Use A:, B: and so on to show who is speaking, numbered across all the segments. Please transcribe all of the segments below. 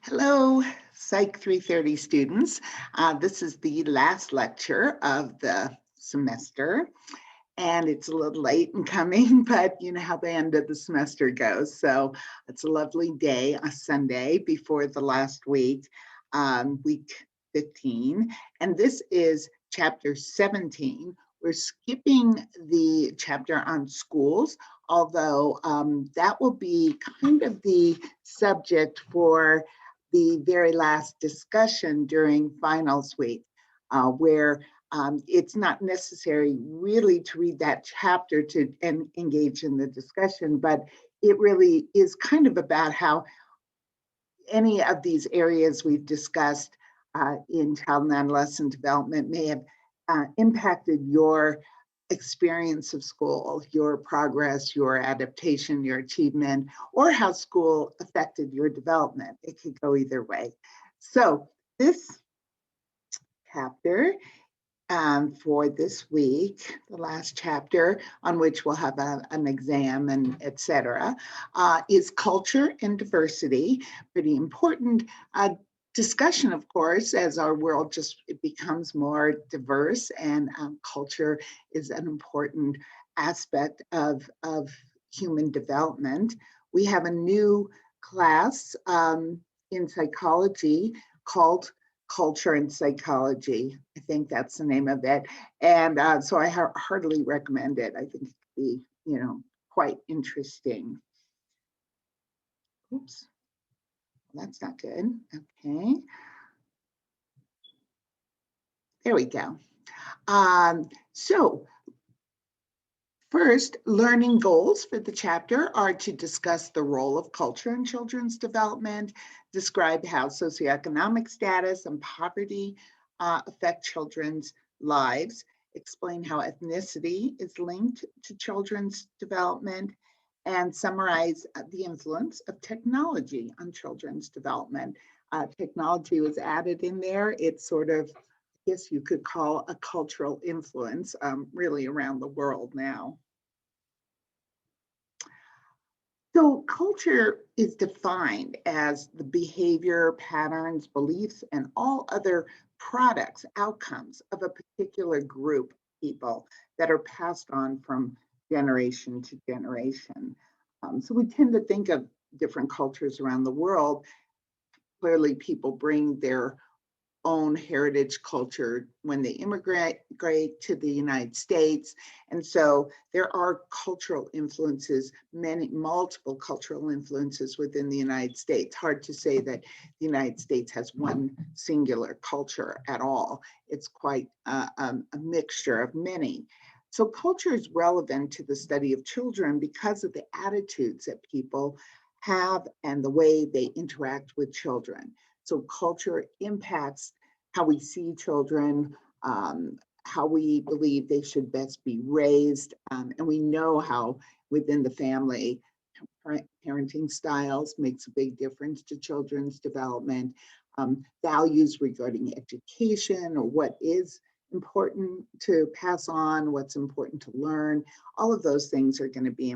A: Hello, Psych 330 students. This is the last lecture of the semester, and it's a little late in coming, but you know how the end of the semester goes. So it's a lovely day, a Sunday before the last week, week 15. And this is chapter 17. We're skipping the chapter on schools, although that will be kind of the subject for the very last discussion during finals week, where it's not necessary really to read that chapter to engage in the discussion, but it really is kind of about how any of these areas we've discussed in child and adolescent development may have impacted your experience of school, your progress, your adaptation, your achievement, or how school affected your development. It could go either way. So this chapter for this week, the last chapter on which we'll have an exam and etc., is culture and diversity. Pretty important discussion, of course, as our world just it becomes more diverse, and culture is an important aspect of human development. We have a new class in psychology called Culture and Psychology. I think that's the name of it. And so I heartily recommend it. I think it could be, quite interesting. Oops, that's not good. Okay. There we go. So first, learning goals for the chapter are to discuss the role of culture in children's development, describe how socioeconomic status and poverty affect children's lives, explain how ethnicity is linked to children's development, and summarize the influence of technology on children's development. Technology was added in there. It's sort of, I guess you could call a cultural influence really around the world now. So culture is defined as the behavior, patterns, beliefs, and all other products, outcomes of a particular group of people that are passed on from generation to generation. So we tend to think of different cultures around the world. Clearly, people bring their own heritage culture when they immigrate to the United States. And so there are cultural influences, multiple cultural influences within the United States. Hard to say that the United States has one singular culture at all. It's quite a mixture of many. So culture is relevant to the study of children because of the attitudes that people have and the way they interact with children. So culture impacts how we see children, how we believe they should best be raised. And we know how within the family, parenting styles makes a big difference to children's development. Values regarding education or what is important to pass on, what's important to learn, all of those things are going to be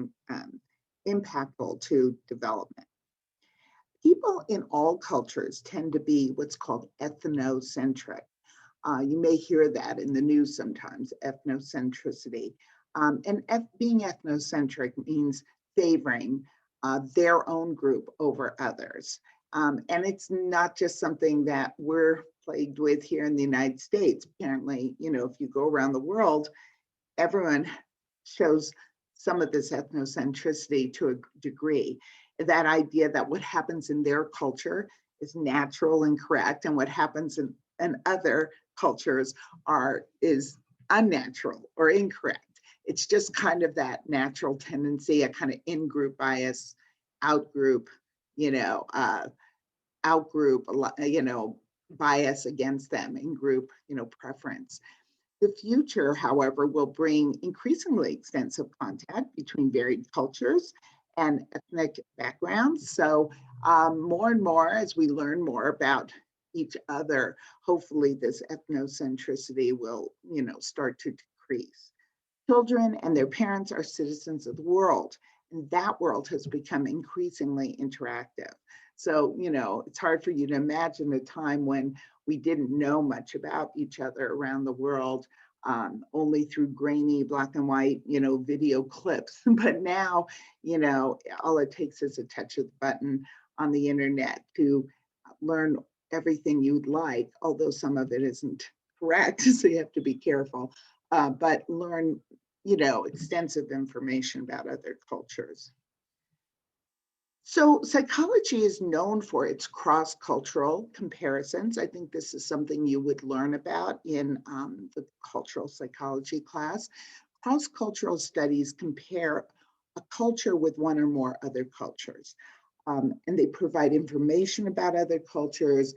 A: impactful to development. People in all cultures tend to be what's called ethnocentric. You may hear that in the news sometimes, ethnocentricity. And being ethnocentric means favoring their own group over others. And it's not just something that we're plagued with here in the United States. Apparently, if you go around the world, everyone shows some of this ethnocentricity to a degree. That idea that what happens in their culture is natural and correct, and what happens in other cultures is unnatural or incorrect. It's just kind of that natural tendency, a kind of in-group bias, out-group, out-group, bias against them, in-group, preference. The future, however, will bring increasingly extensive contact between varied cultures and ethnic backgrounds. So more and more, as we learn more about each other, hopefully this ethnocentricity will, start to decrease. Children and their parents are citizens of the world, And that world has become increasingly interactive. So, it's hard for you to imagine a time when we didn't know much about each other around the world, only through grainy black and white, video clips. But now, all it takes is a touch of the button on the internet to learn everything you'd like, although some of it isn't correct, so you have to be careful. But learn, extensive information about other cultures. So psychology is known for its cross-cultural comparisons. I think this is something you would learn about in the cultural psychology class. Cross-cultural studies compare a culture with one or more other cultures. And they provide information about other cultures.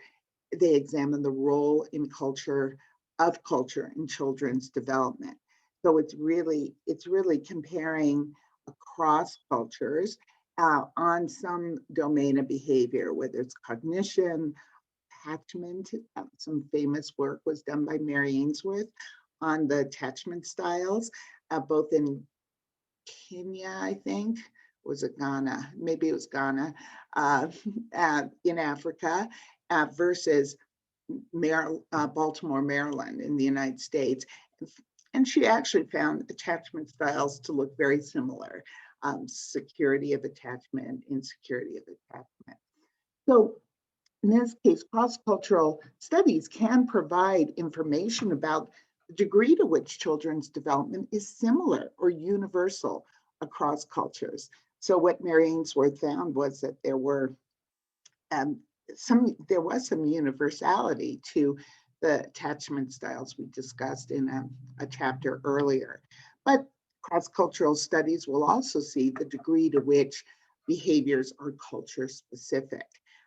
A: They examine the role in culture in children's development. So it's really comparing across cultures on some domain of behavior, whether it's cognition, attachment. Some famous work was done by Mary Ainsworth on the attachment styles, both in Kenya, I think. Was it Ghana? Maybe it was Ghana, uh, in Africa, versus Baltimore, Maryland in the United States. And she actually found attachment styles to look very similar. Security of attachment, insecurity of attachment. So in this case, cross-cultural studies can provide information about the degree to which children's development is similar or universal across cultures. So what Mary Ainsworth found was that um, there was some universality to the attachment styles we discussed in a chapter earlier. But cross-cultural studies will also see the degree to which behaviors are culture specific.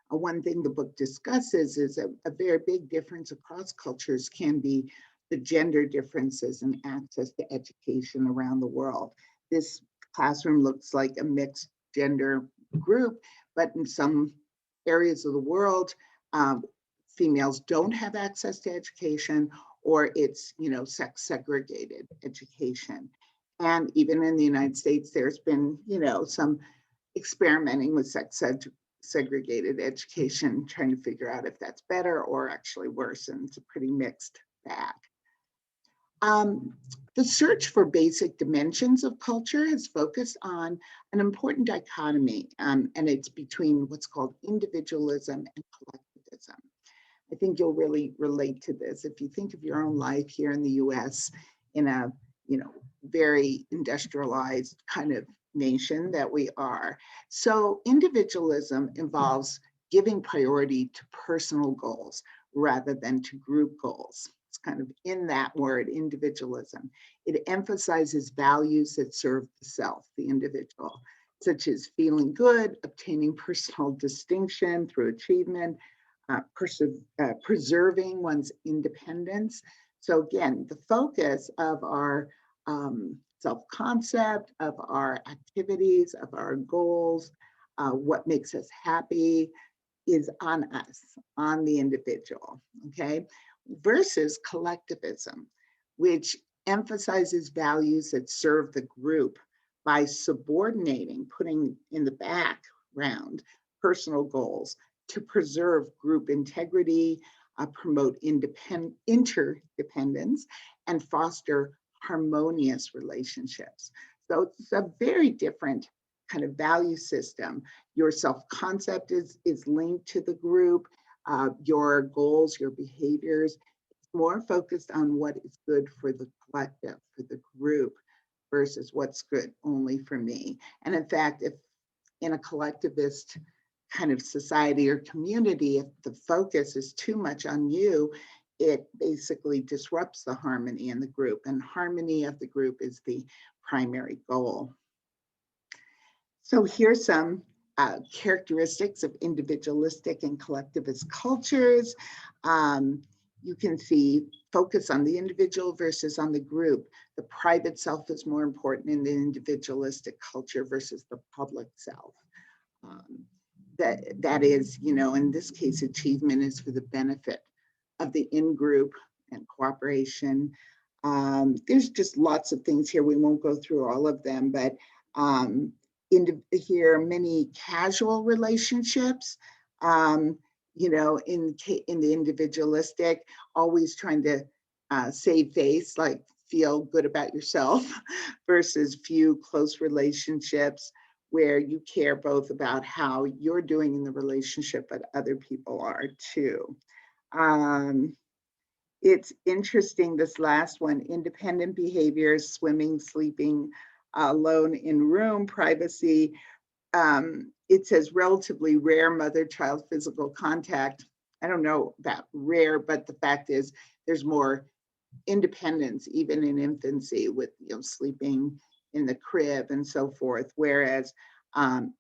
A: One thing the book discusses is a very big difference across cultures can be the gender differences in access to education around the world. This classroom looks like a mixed gender group, but in some areas of the world, um, females don't have access to education, or it's sex segregated education. And even in the United States, there's been some experimenting with segregated education, trying to figure out if that's better or actually worse, and it's a pretty mixed bag. Um, the search for basic dimensions of culture has focused on an important dichotomy, and it's between what's called individualism and collectivism. I think you'll really relate to this. If you think of your own life here in the US, in a very industrialized kind of nation that we are. So individualism involves giving priority to personal goals rather than to group goals. It's kind of in that word, individualism. It emphasizes values that serve the self, the individual, such as feeling good, obtaining personal distinction through achievement, preserving one's independence. So again, the focus of our self-concept, of our activities, of our goals, what makes us happy is on us, on the individual, okay? Versus collectivism, which emphasizes values that serve the group by subordinating, putting in the background personal goals to preserve group integrity, promote interdependence, and foster harmonious relationships. So it's a very different kind of value system. Your self-concept is linked to the group, your goals, your behaviors. It's more focused on what is good for the collective, for the group, versus what's good only for me. And in fact, if in a collectivist kind of society or community, if the focus is too much on you, it basically disrupts the harmony in the group, and harmony of the group is the primary goal. So here's some characteristics of individualistic and collectivist cultures. You can see focus on the individual versus on the group. The private self is more important in the individualistic culture versus the public self. That is, in this case, achievement is for the benefit of the in-group and cooperation. There's just lots of things here. We won't go through all of them, but here many casual relationships, um, in the individualistic, always trying to save face, like feel good about yourself, versus few close relationships where you care both about how you're doing in the relationship, but other people are too. Um, it's interesting, this last one, independent behaviors, swimming, sleeping, alone in room, privacy. It says relatively rare mother-child physical contact. I don't know about rare, but the fact is there's more independence even in infancy with sleeping in the crib and so forth. Whereas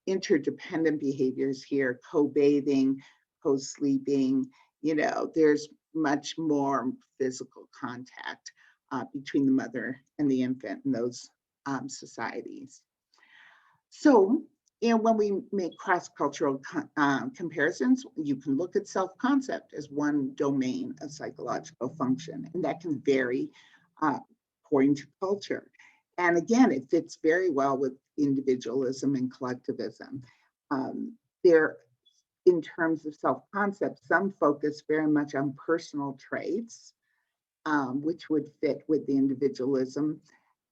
A: interdependent behaviors here, co-bathing, co-sleeping, there's much more physical contact between the mother and the infant in those societies. So, when we make cross-cultural comparisons, you can look at self-concept as one domain of psychological function, and that can vary according to culture. And again, it fits very well with individualism and collectivism. There, in terms of self-concept, some focus very much on personal traits, which would fit with the individualism,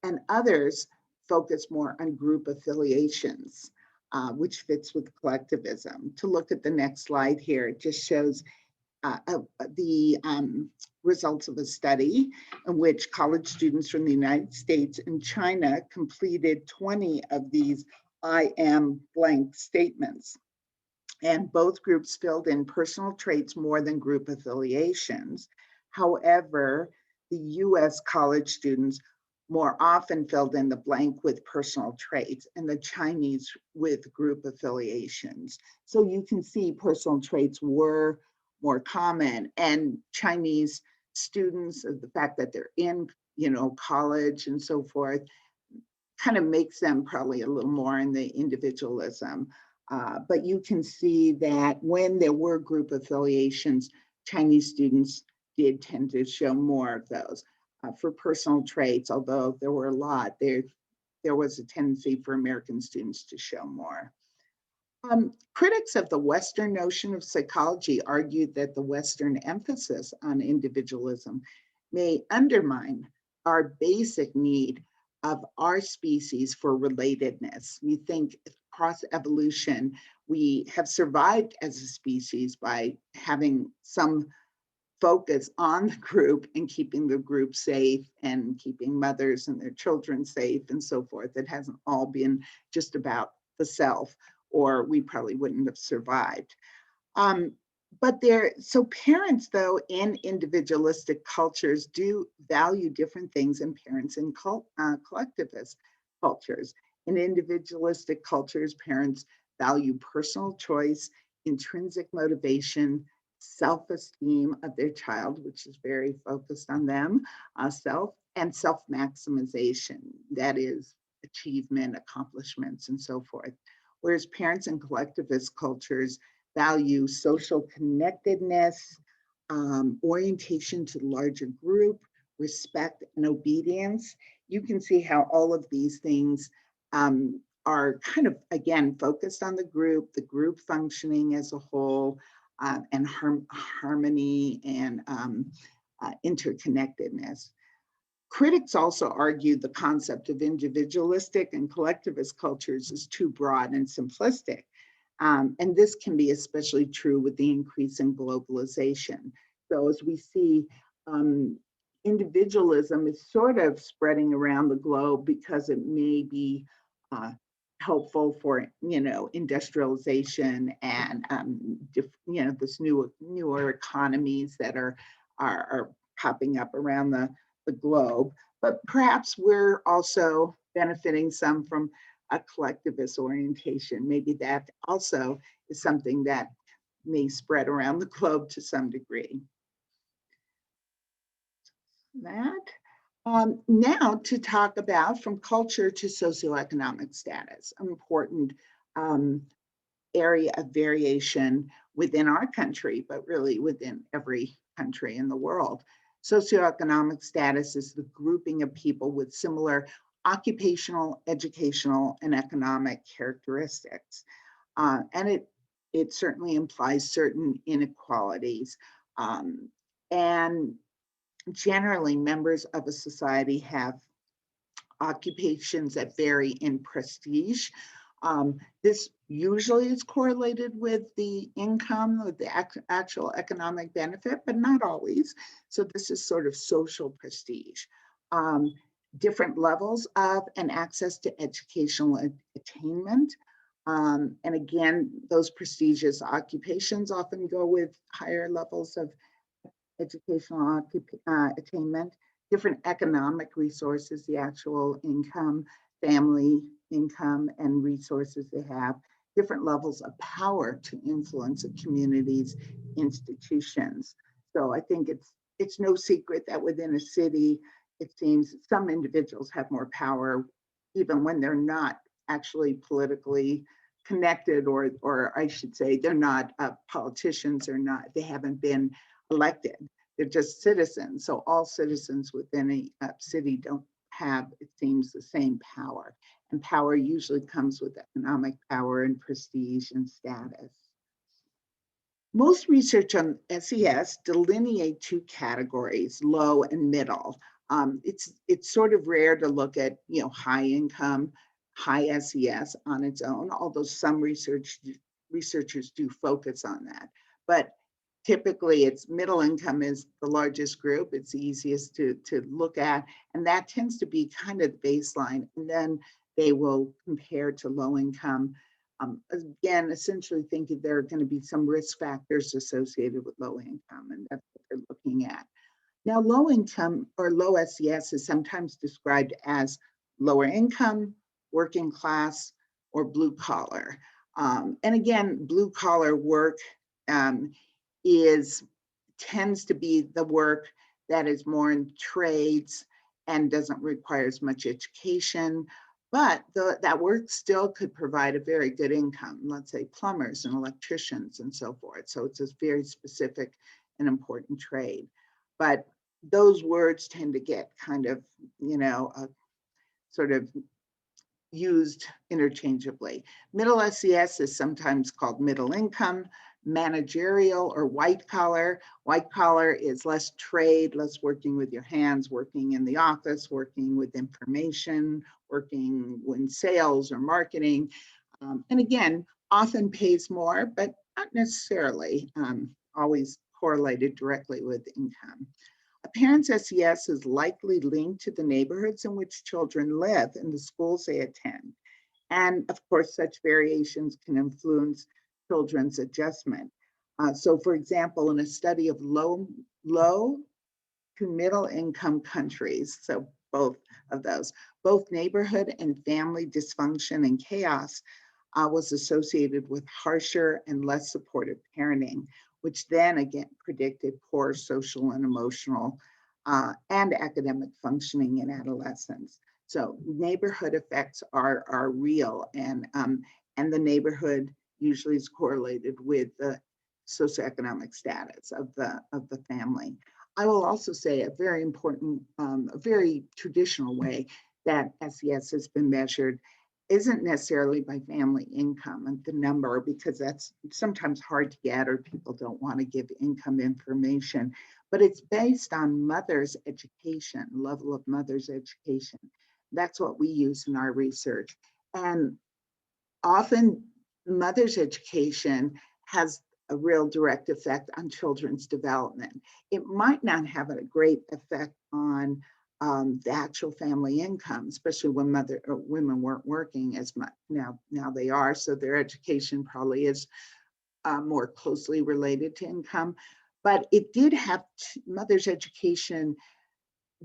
A: and others focus more on group affiliations, which fits with collectivism. To look at the next slide here, it just shows the results of a study in which college students from the United States and China completed 20 of these I am blank statements. And both groups filled in personal traits more than group affiliations. However, the US college students more often filled in the blank with personal traits, and the Chinese with group affiliations. So you can see personal traits were more common, and Chinese students, the fact that they're in college and so forth, kind of makes them probably a little more in the individualism. But you can see that when there were group affiliations, Chinese students did tend to show more of those. For personal traits, although there were a lot, there was a tendency for American students to show more. Critics of the Western notion of psychology argued that the Western emphasis on individualism may undermine our basic need of our species for relatedness. We think across evolution, we have survived as a species by having some focus on the group and keeping the group safe and keeping mothers and their children safe and so forth. It hasn't all been just about the self, or we probably wouldn't have survived. So parents, though, in individualistic cultures do value different things in parents in collectivist cultures. In individualistic cultures, parents value personal choice, intrinsic motivation, self-esteem of their child, which is very focused on them, and self-maximization, that is achievement, accomplishments, and so forth. Whereas parents in collectivist cultures value social connectedness, orientation to the larger group, respect and obedience. You can see how all of these things are kind of, again, focused on the group functioning as a whole, and harmony and interconnectedness. Critics also argue the concept of individualistic and collectivist cultures is too broad and simplistic. And this can be especially true with the increase in globalization. So as we see, individualism is sort of spreading around the globe because it may be helpful for industrialization and this newer economies that are popping up around the globe. But perhaps we're also benefiting some from a collectivist orientation. Maybe that also is something that may spread around the globe to some degree. Now to talk about from culture to socioeconomic status, an important area of variation within our country, but really within every country in the world. Socioeconomic status is the grouping of people with similar occupational, educational, and economic characteristics. And it certainly implies certain inequalities. Um, and generally, members of a society have occupations that vary in prestige. This usually is correlated with the income, with the actual economic benefit, but not always. So this is sort of social prestige. Um, Different levels of and access to educational attainment. And again, those prestigious occupations often go with higher levels of educational attainment, different economic resources, the actual income, family income, and resources they have, different levels of power to influence a community's institutions. So I think it's no secret that within a city, it seems some individuals have more power, even when they're not actually politically connected, or I should say, they're not politicians, or not, they haven't been elected. They're just citizens. So all citizens within a city don't have, it seems, the same power. And power usually comes with economic power and prestige and status. Most research on SES delineate two categories, low and middle. It's sort of rare to look at high income, high SES on its own, although some researchers do focus on that. But typically it's middle income is the largest group. It's the easiest to look at. And that tends to be kind of the baseline. And then they will compare to low income. Again, essentially thinking there are going to be some risk factors associated with low income, and that's what they're looking at. Now, low income or low SES is sometimes described as lower income, working class, or blue collar. And again, blue collar work um, is tends to be the work that is more in trades and doesn't require as much education, but that work still could provide a very good income, let's say plumbers and electricians and so forth. So it's a very specific and important trade. But those words tend to get kind of, sort of used interchangeably. Middle SES is sometimes called middle income, managerial, or white collar. White collar is less trade, less working with your hands, working in the office, working with information, working in sales or marketing. And again, often pays more, but not necessarily always correlated directly with income. A parent's SES is likely linked to the neighborhoods in which children live and the schools they attend. And of course, such variations can influence children's adjustment. So for example, in a study of low to middle income countries, so both of those, both neighborhood and family dysfunction and chaos was associated with harsher and less supportive parenting, which then again predicted poor social and emotional and academic functioning in adolescence. So neighborhood effects are real, and the neighborhood usually is correlated with the socioeconomic status of the family. I will also say a very important, a very traditional way that SES has been measured isn't necessarily by family income and the number, because that's sometimes hard to get or people don't want to give income information, but it's based on mother's education, level of mother's education. That's what we use in our research. And often mother's education has a real direct effect on children's development. It might not have a great effect on the actual family income, especially when women weren't working as much. Now they are, so their education probably is more closely related to income. But it did have mother's education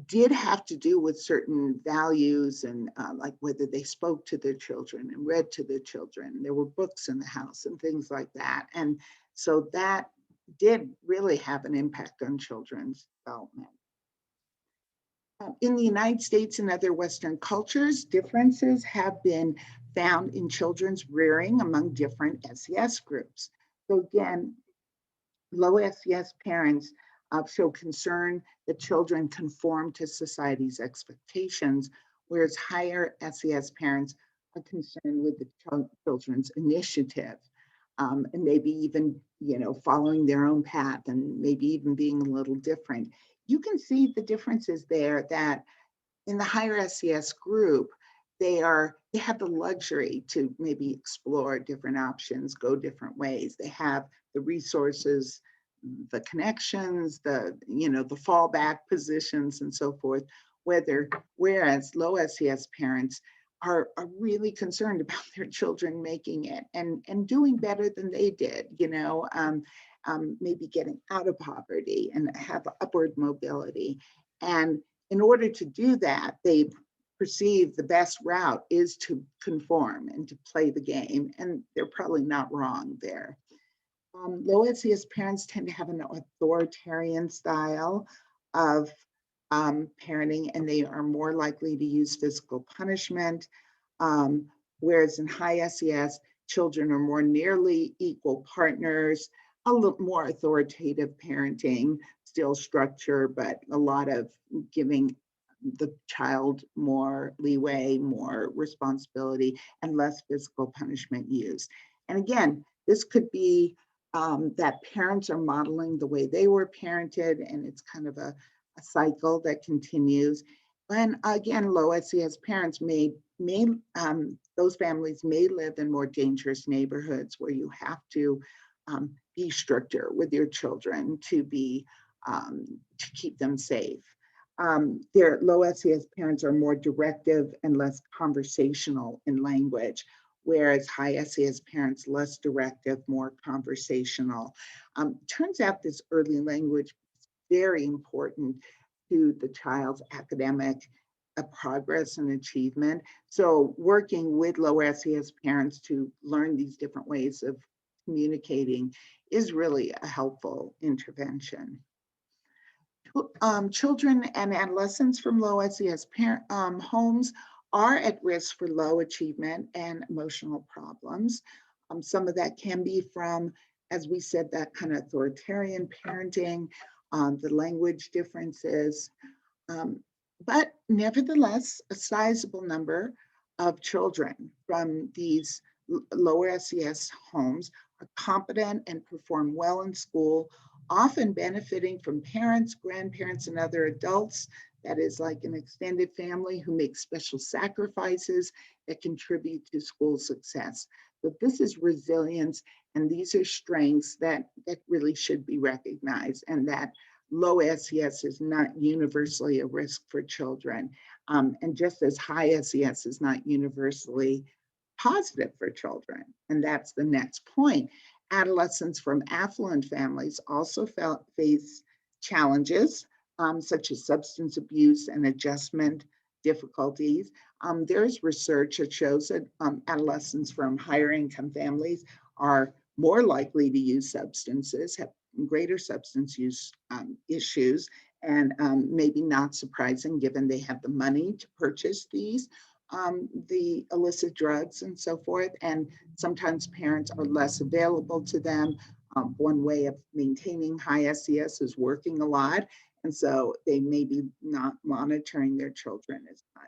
A: did have to do with certain values and like whether they spoke to their children and read to their children. There were books in the house and things like that. And so that did really have an impact on children's development. In the United States and other Western cultures, differences have been found in children's rearing among different SES groups. So again, low SES parents show concern that children conform to society's expectations, whereas higher SES parents are concerned with the children's initiative, and maybe even, following their own path and maybe even being a little different. You can see the differences there, that in the higher SES group, they have the luxury to maybe explore different options, go different ways. They have the resources, the connections, the fallback positions and so forth. Whereas low SES parents are really concerned about their children making it and doing better than they did, maybe getting out of poverty and have upward mobility. And in order to do that, they perceive the best route is to conform and to play the game. And they're probably not wrong there. Low SES parents tend to have an authoritarian style of parenting, and they are more likely to use physical punishment. Um, Whereas in high SES, children are more nearly equal partners, a little more authoritative parenting, still structure, but a lot of giving the child more leeway, more responsibility, and less physical punishment used. And again, this could be that parents are modeling the way they were parented, and it's kind of a cycle that continues. And again, low SES parents may those families may live in more dangerous neighborhoods where you have to be stricter with your children to keep them safe. Their low SES parents are more directive and less conversational in language, whereas high SES parents less directive, more conversational. Turns out this early language is very important to the child's academic progress and achievement. So working with low SES parents to learn these different ways of communicating is really a helpful intervention. Children and adolescents from low SES homes are at risk for low achievement and emotional problems. Some of that can be from, as we said, that kind of authoritarian parenting, the language differences. Um, but nevertheless, a sizable number of children from these lower SES homes are competent and perform well in school, often benefiting from parents, grandparents, and other adults. That is like an extended family who make special sacrifices that contribute to school success. But this is resilience, and these are strengths that really should be recognized, and that low SES is not universally a risk for children. And just as high SES is not universally positive for children. And that's the next point. Adolescents from affluent families also face challenges, such as substance abuse and adjustment difficulties. There's research that shows that adolescents from higher income families are more likely to use substances, have greater substance use issues, and maybe not surprising given they have the money to purchase the illicit drugs and so forth. And sometimes parents are less available to them. One way of maintaining high SES is working a lot. And so they may be not monitoring their children as much.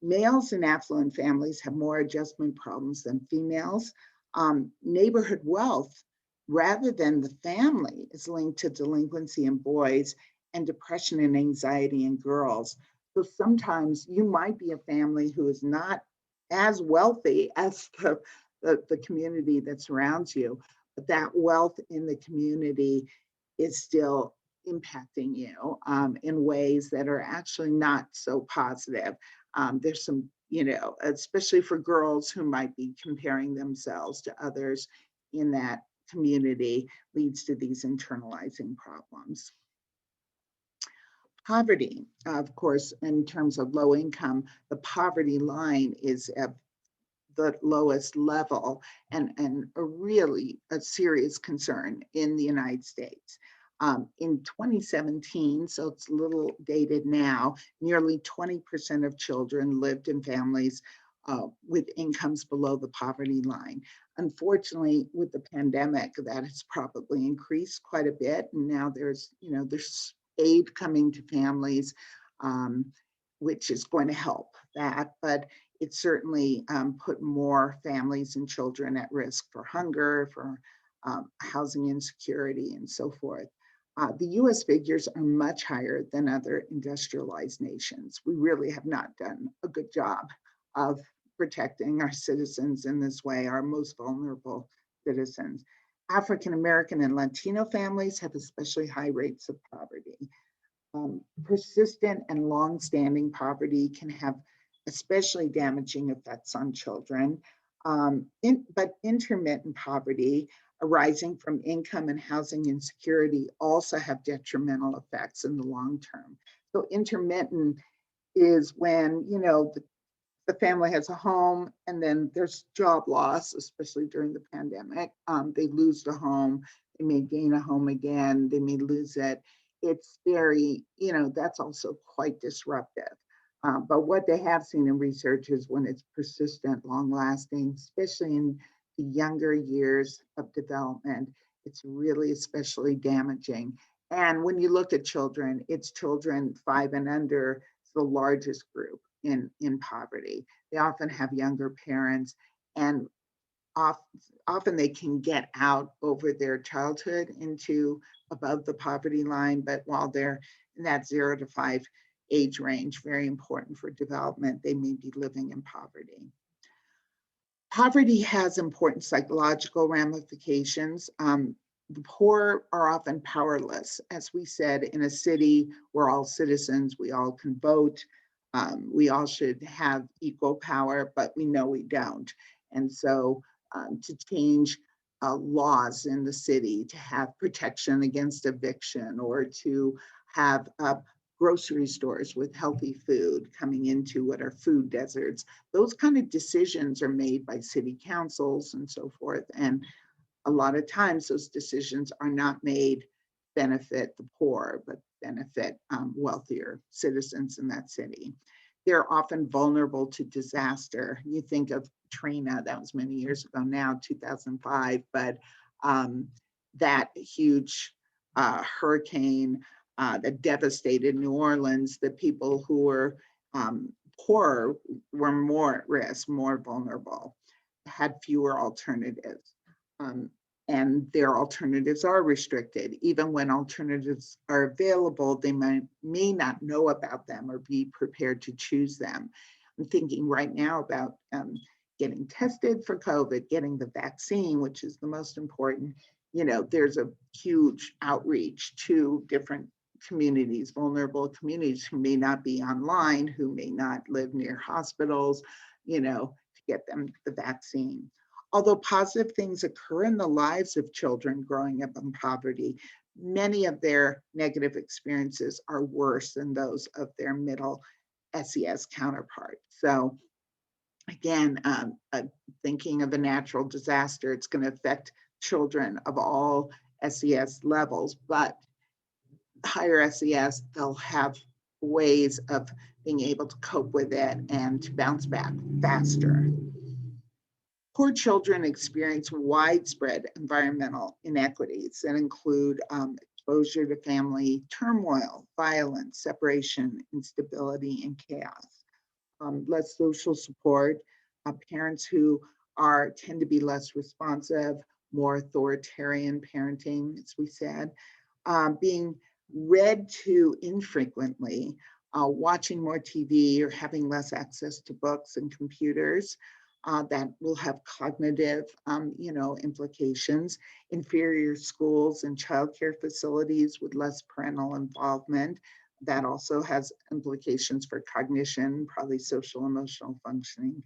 A: Males in affluent families have more adjustment problems than females. Neighborhood wealth, rather than the family, is linked to delinquency in boys and depression and anxiety in girls. So sometimes you might be a family who is not as wealthy as the community that surrounds you, but that wealth in the community is still impacting you in ways that are actually not so positive. There's some, especially for girls who might be comparing themselves to others in that community, leads to these internalizing problems. Poverty, of course, in terms of low income, the poverty line is at the lowest level, and a serious concern in the United States. In 2017, so it's a little dated now, nearly 20% of children lived in families with incomes below the poverty line. Unfortunately, with the pandemic, that has probably increased quite a bit, and now there's aid coming to families. Um, which is going to help that, but it certainly put more families and children at risk for hunger, for housing insecurity, and so forth. The US figures are much higher than other industrialized nations. We really have not done a good job of protecting our citizens in this way, our most vulnerable citizens. African American and Latino families have especially high rates of poverty. Persistent and long-standing poverty can have especially damaging effects on children. But intermittent poverty arising from income and housing insecurity also have detrimental effects in the long term. So intermittent is when, the family has a home and then there's job loss, especially during the pandemic. They lose the home, they may gain a home again, they may lose it. It's very, that's also quite disruptive. But what they have seen in research is when it's persistent, long lasting, especially in the younger years of development, it's really especially damaging. And when you look at children, it's children 5 and under, it's the largest group in poverty. They often have younger parents, and off, often they can get out over their childhood into above the poverty line, but while they're in that 0 to 5 age range, very important for development, they may be living in poverty. Poverty has important psychological ramifications. The poor are often powerless. As we said, in a city, we're all citizens, we all can vote, we all should have equal power, but we know we don't. And so to change laws in the city, to have protection against eviction, or to have grocery stores with healthy food coming into what are food deserts, those kind of decisions are made by city councils and so forth. And a lot of times those decisions are not made benefit the poor, but benefit wealthier citizens in that city. They're often vulnerable to disaster. You think of Katrina, that was many years ago now, 2005, but that huge hurricane that devastated New Orleans, the people who were poorer were more at risk, more vulnerable, had fewer alternatives. And their alternatives are restricted. Even when alternatives are available, they may not know about them or be prepared to choose them. I'm thinking right now about getting tested for COVID, getting the vaccine, which is the most important. There's a huge outreach to different communities, vulnerable communities who may not be online, who may not live near hospitals, to get them the vaccine. Although positive things occur in the lives of children growing up in poverty, many of their negative experiences are worse than those of their middle SES counterparts. So again, thinking of a natural disaster, it's going to affect children of all SES levels, but higher SES, they'll have ways of being able to cope with it and to bounce back faster. Poor children experience widespread environmental inequities that include exposure to family turmoil, violence, separation, instability, and chaos. Less social support, parents who tend to be less responsive, more authoritarian parenting, as we said, being read to infrequently, watching more TV or having less access to books and computers. That will have cognitive, implications. Inferior schools and childcare facilities with less parental involvement. That also has implications for cognition, probably social emotional functioning.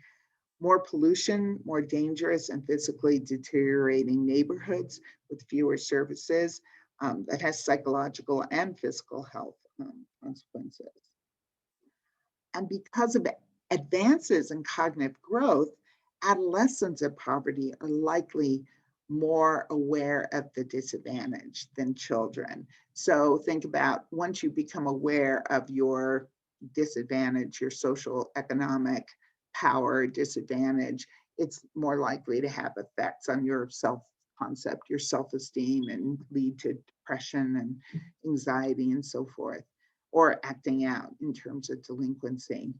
A: More pollution, more dangerous and physically deteriorating neighborhoods with fewer services. That has psychological and physical health consequences. And because of advances in cognitive growth, adolescents of poverty are likely more aware of the disadvantage than children. So think about once you become aware of your disadvantage, your social economic power disadvantage, it's more likely to have effects on your self-concept, your self-esteem, and lead to depression and anxiety and so forth. or acting out in terms of delinquency.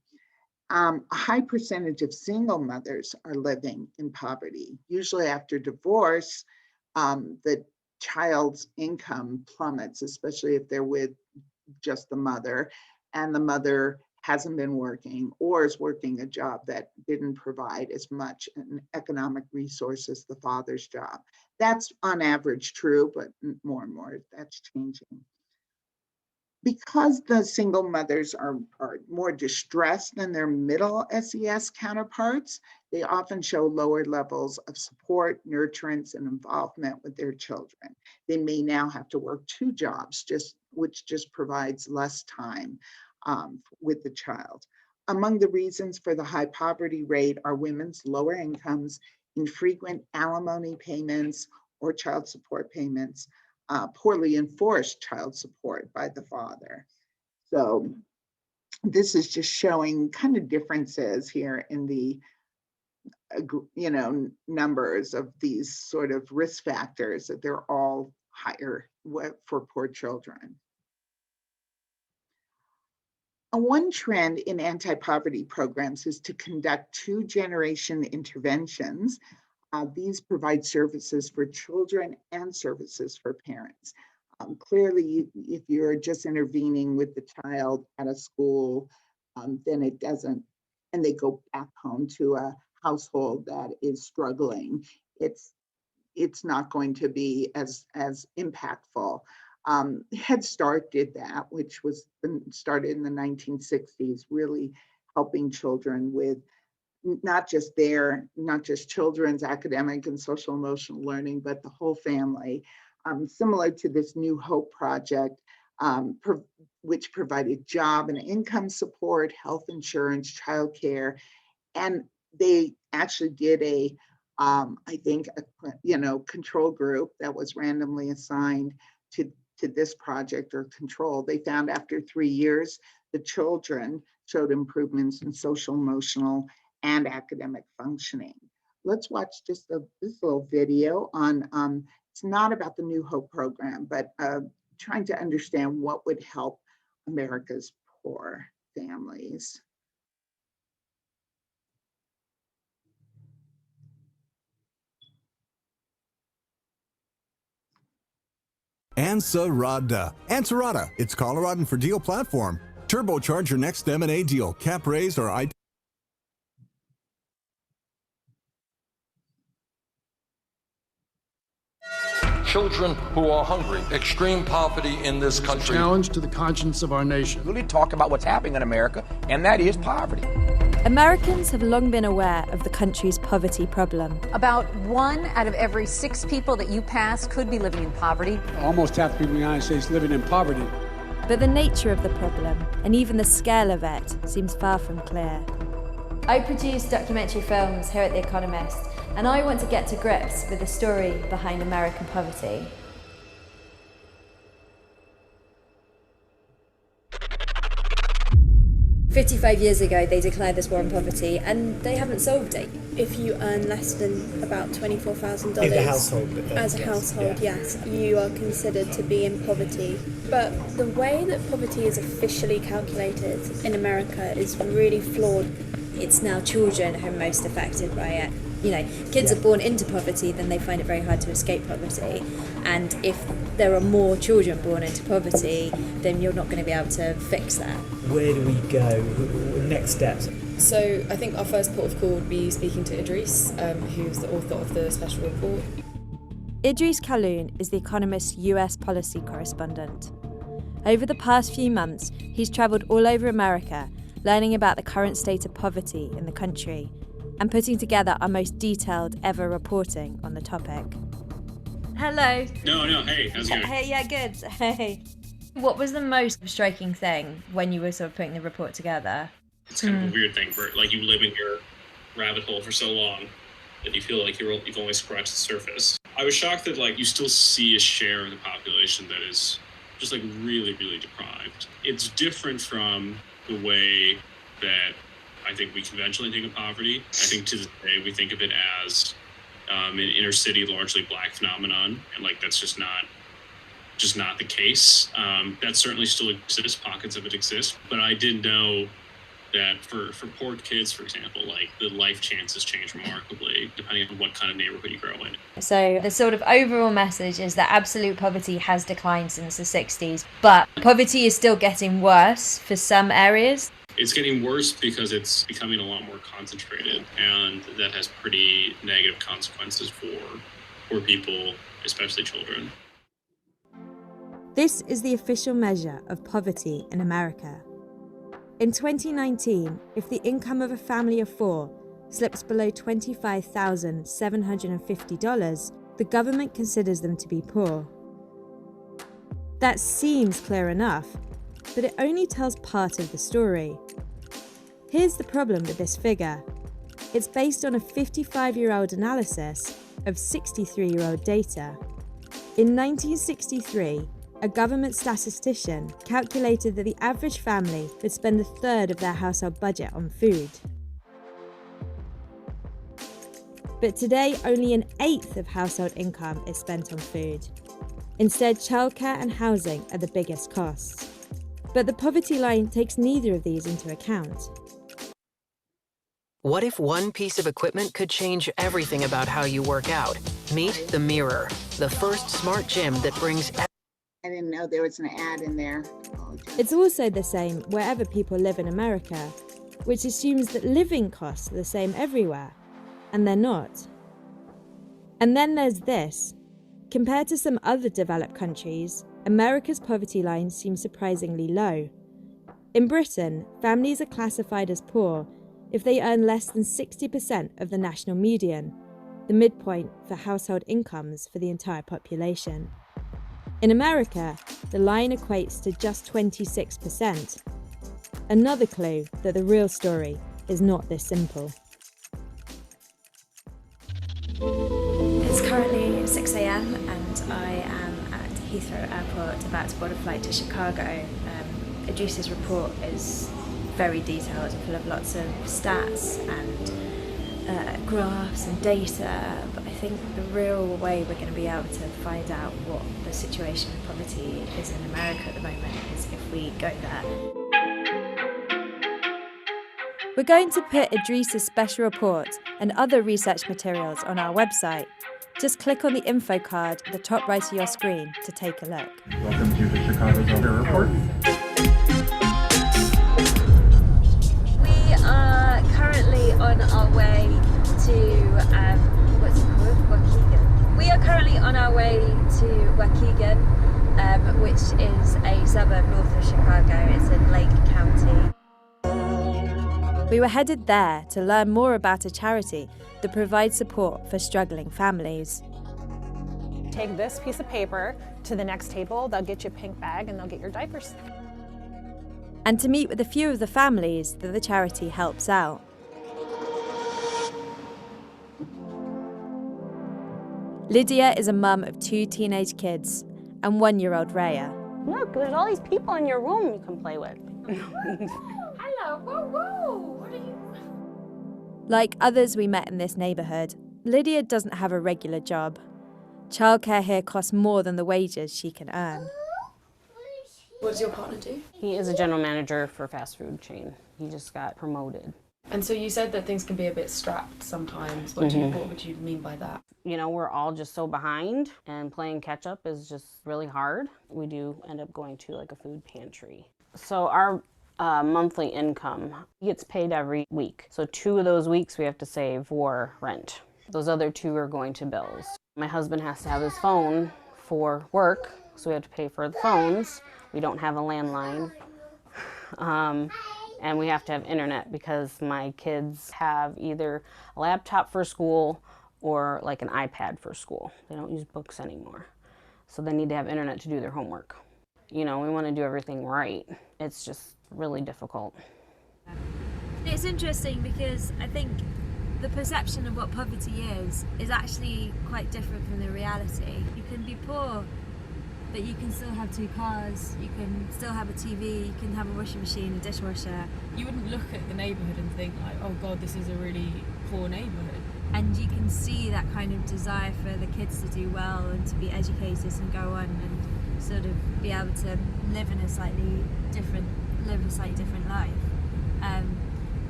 A: A high percentage of single mothers are living in poverty. Usually after divorce, the child's income plummets, especially if they're with just the mother, and the mother hasn't been working or is working a job that didn't provide as much an economic resource as the father's job. That's on average true, but more and more that's changing. Because the single mothers are more distressed than their middle SES counterparts, they often show lower levels of support, nurturance, and involvement with their children. They may now have to work 2 jobs, which just provides less time with the child. Among the reasons for the high poverty rate are women's lower incomes, infrequent alimony payments or child support payments, poorly enforced child support by the father. So this is just showing kind of differences here in the numbers of these sort of risk factors, that they're all higher for poor children. One trend in anti-poverty programs is to conduct 2-generation interventions. These provide services for children and services for parents. Clearly, if you're just intervening with the child at a school, then it doesn't, and they go back home to a household that is struggling, it's not going to be as impactful. Head Start did that, which was started in the 1960s, really helping children with not just children's academic and social emotional learning, but the whole family. Similar to this New Hope project, which provided job and income support, health insurance, childcare, and they actually did I think, control group that was randomly assigned to this project or control. They found after 3 years, the children showed improvements in social, emotional, and academic functioning. Let's watch just this little video on, it's not about the New Hope program, but trying to understand what would help America's poor families.
B: Ansarada. Ansarada. It's Coloradan for deal platform. Turbocharge your next M&A deal. Cap raise or IT.
C: Children who are hungry, extreme poverty in this country.
D: Challenge to the conscience of our nation.
E: Really talk about what's happening in America, and that is poverty.
F: Americans have long been aware of the country's poverty problem.
G: About 1 out of every 6 people that you pass could be living in poverty.
D: Almost half the people in the United States living in poverty.
F: But the nature of the problem, and even the scale of it, seems far from clear. I produce documentary films here at The Economist, and I want to get to grips with the story behind American poverty. "55 years ago, they declared this war on poverty, and they haven't solved it.
H: If you earn less than about $24,000
I: as a household,
H: yes, you are considered to be in poverty. But the way that poverty is officially calculated in America is really flawed.
F: It's now children who are most affected by it. Kids are born into poverty, then they find it very hard to escape poverty. And if there are more children born into poverty, then you're not going to be able to fix that.
I: Where do we go? Next steps?
J: So I think our first port of call would be speaking to Idris, who's the author of the special report.
F: Idris Kaloun is The Economist's US policy correspondent. Over the past few months, he's travelled all over America, learning about the current state of poverty in the country, and putting together our most detailed ever reporting on the topic. Hello.
K: No, hey, how's it going?
F: Hey, yeah, good. Hey. What was the most striking thing when you were sort of putting the report together?
K: It's kind of a weird thing where, you live in your rabbit hole for so long that you feel like you've only scratched the surface. I was shocked that, you still see a share of the population that is just, really, really deprived. It's different from the way that I think we conventionally think of poverty. I think to this day we think of it as an inner city, largely Black phenomenon, and that's just not just not the case. That certainly still exists, pockets of it exist, but I did know that for poor kids, for example, like the life chances change remarkably depending on what kind of neighborhood you grow in.
F: So the sort of overall message is that absolute poverty has declined since the 60s, but poverty is still getting worse for some areas.
K: It's getting worse because it's becoming a lot more concentrated, and that has pretty negative consequences for poor people, especially children.
F: This is the official measure of poverty in America. In 2019, if the income of a family of 4 slips below $25,750, the government considers them to be poor. That seems clear enough, but it only tells part of the story. Here's the problem with this figure. It's based on a 55-year-old analysis of 63-year-old data. In 1963, a government statistician calculated that the average family would spend a third of their household budget on food. But today, only an eighth of household income is spent on food. Instead, childcare and housing are the biggest costs. But the poverty line takes neither of these into account.
L: What if one piece of equipment could change everything about how you work out? Meet the Mirror, the first smart gym that brings...
A: I didn't know there was an ad in there.
F: It's also the same wherever people live in America, which assumes that living costs are the same everywhere, and they're not. And then there's this. Compared to some other developed countries, America's poverty line seems surprisingly low. In Britain, families are classified as poor if they earn less than 60% of the national median, the midpoint for household incomes for the entire population. In America, the line equates to just 26%. Another clue that the real story is not this simple.
M: It's currently 6 a.m. and I am at Heathrow Airport about to board a flight to Chicago. Idris's report is very detailed, full of lots of stats and graphs and data, but I think the real way we're going to be able to find out what the situation of poverty is in America at the moment is if we go there.
F: We're going to put Idris's special report and other research materials on our website. Just click on the info card at the top right of your screen to take a look.
N: Welcome to the Chicago Zone Report.
F: We are currently on our way to, what's it called? Waukegan. We are currently on our way to Waukegan, which is a suburb north of Chicago. It's in Lake County. We were headed there to learn more about a charity that provides support for struggling families.
O: Take this piece of paper to the next table, they'll get you a pink bag and they'll get your diapers.
F: And to meet with a few of the families that the charity helps out. Lydia is a mum of 2 teenage kids and 1-year-old Raya.
P: Look, there's all these people in your room you can play with.
Q: Hello, whoa, whoa, what are you?
F: Like others we met in this neighbourhood, Lydia doesn't have a regular job. Childcare here costs more than the wages she can earn.
J: What does your partner do?
P: He is a general manager for a fast food chain. He just got promoted.
J: And so you said that things can be a bit strapped sometimes. What would you mean by that?
P: You know, we're all just so behind, and playing catch up is just really hard. We do end up going to like a food pantry. So our monthly income gets paid every week. So 2 of those weeks we have to save for rent. Those other 2 are going to bills. My husband has to have his phone for work, so we have to pay for the phones. We don't have a landline. And we have to have internet because my kids have either a laptop for school or like an iPad for school. They don't use books anymore. So they need to have internet to do their homework. You know, we want to do everything right. It's just really difficult.
F: It's interesting because I think the perception of what poverty is actually quite different from the reality. You can be poor, but you can still have 2 cars, you can still have a TV, you can have a washing machine, a dishwasher.
J: You wouldn't look at the neighbourhood and think like, oh God, this is a really poor neighbourhood.
F: And you can see that kind of desire for the kids to do well and to be educated and go on and sort of be able to live a slightly different life.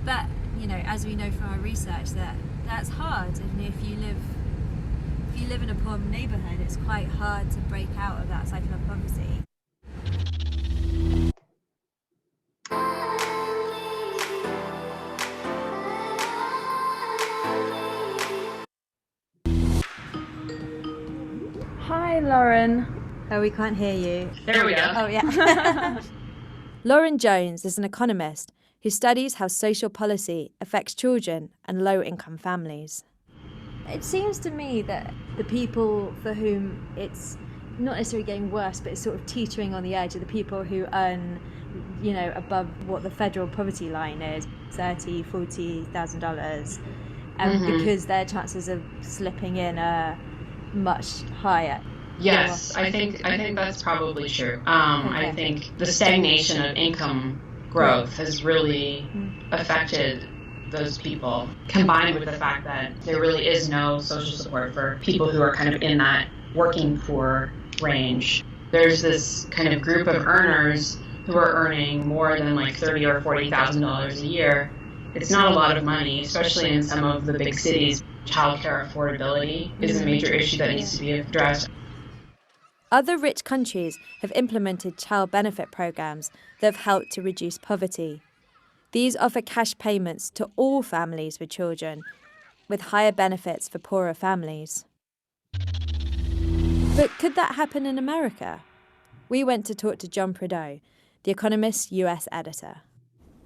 F: But you know, as we know from our research, that's hard. And if you live in a poor neighborhood, it's quite hard to break out of that cycle of poverty.
R: Hi, Lauren.
F: Oh, we can't hear you.
R: There we go.
F: Oh, yeah. Lauren Jones is an economist who studies how social policy affects children and low-income families. It seems to me that the people for whom it's not necessarily getting worse, but it's sort of teetering on the edge, are the people who earn, you know, above what the federal poverty line is, $30,000, $40,000, because their chances of slipping in are much higher.
R: Yes, I think that's probably true. I think the stagnation of income growth has really affected those people, combined with the fact that there really is no social support for people who are kind of in that working poor range. There's this kind of group of earners who are earning more than like $30,000 or $40,000 a year. It's not a lot of money, especially in some of the big cities. Childcare affordability is a major issue that needs to be addressed.
F: Other rich countries have implemented child benefit programs that have helped to reduce poverty. These offer cash payments to all families with children, with higher benefits for poorer families. But could that happen in America? We went to talk to John Prideaux, The Economist's US editor.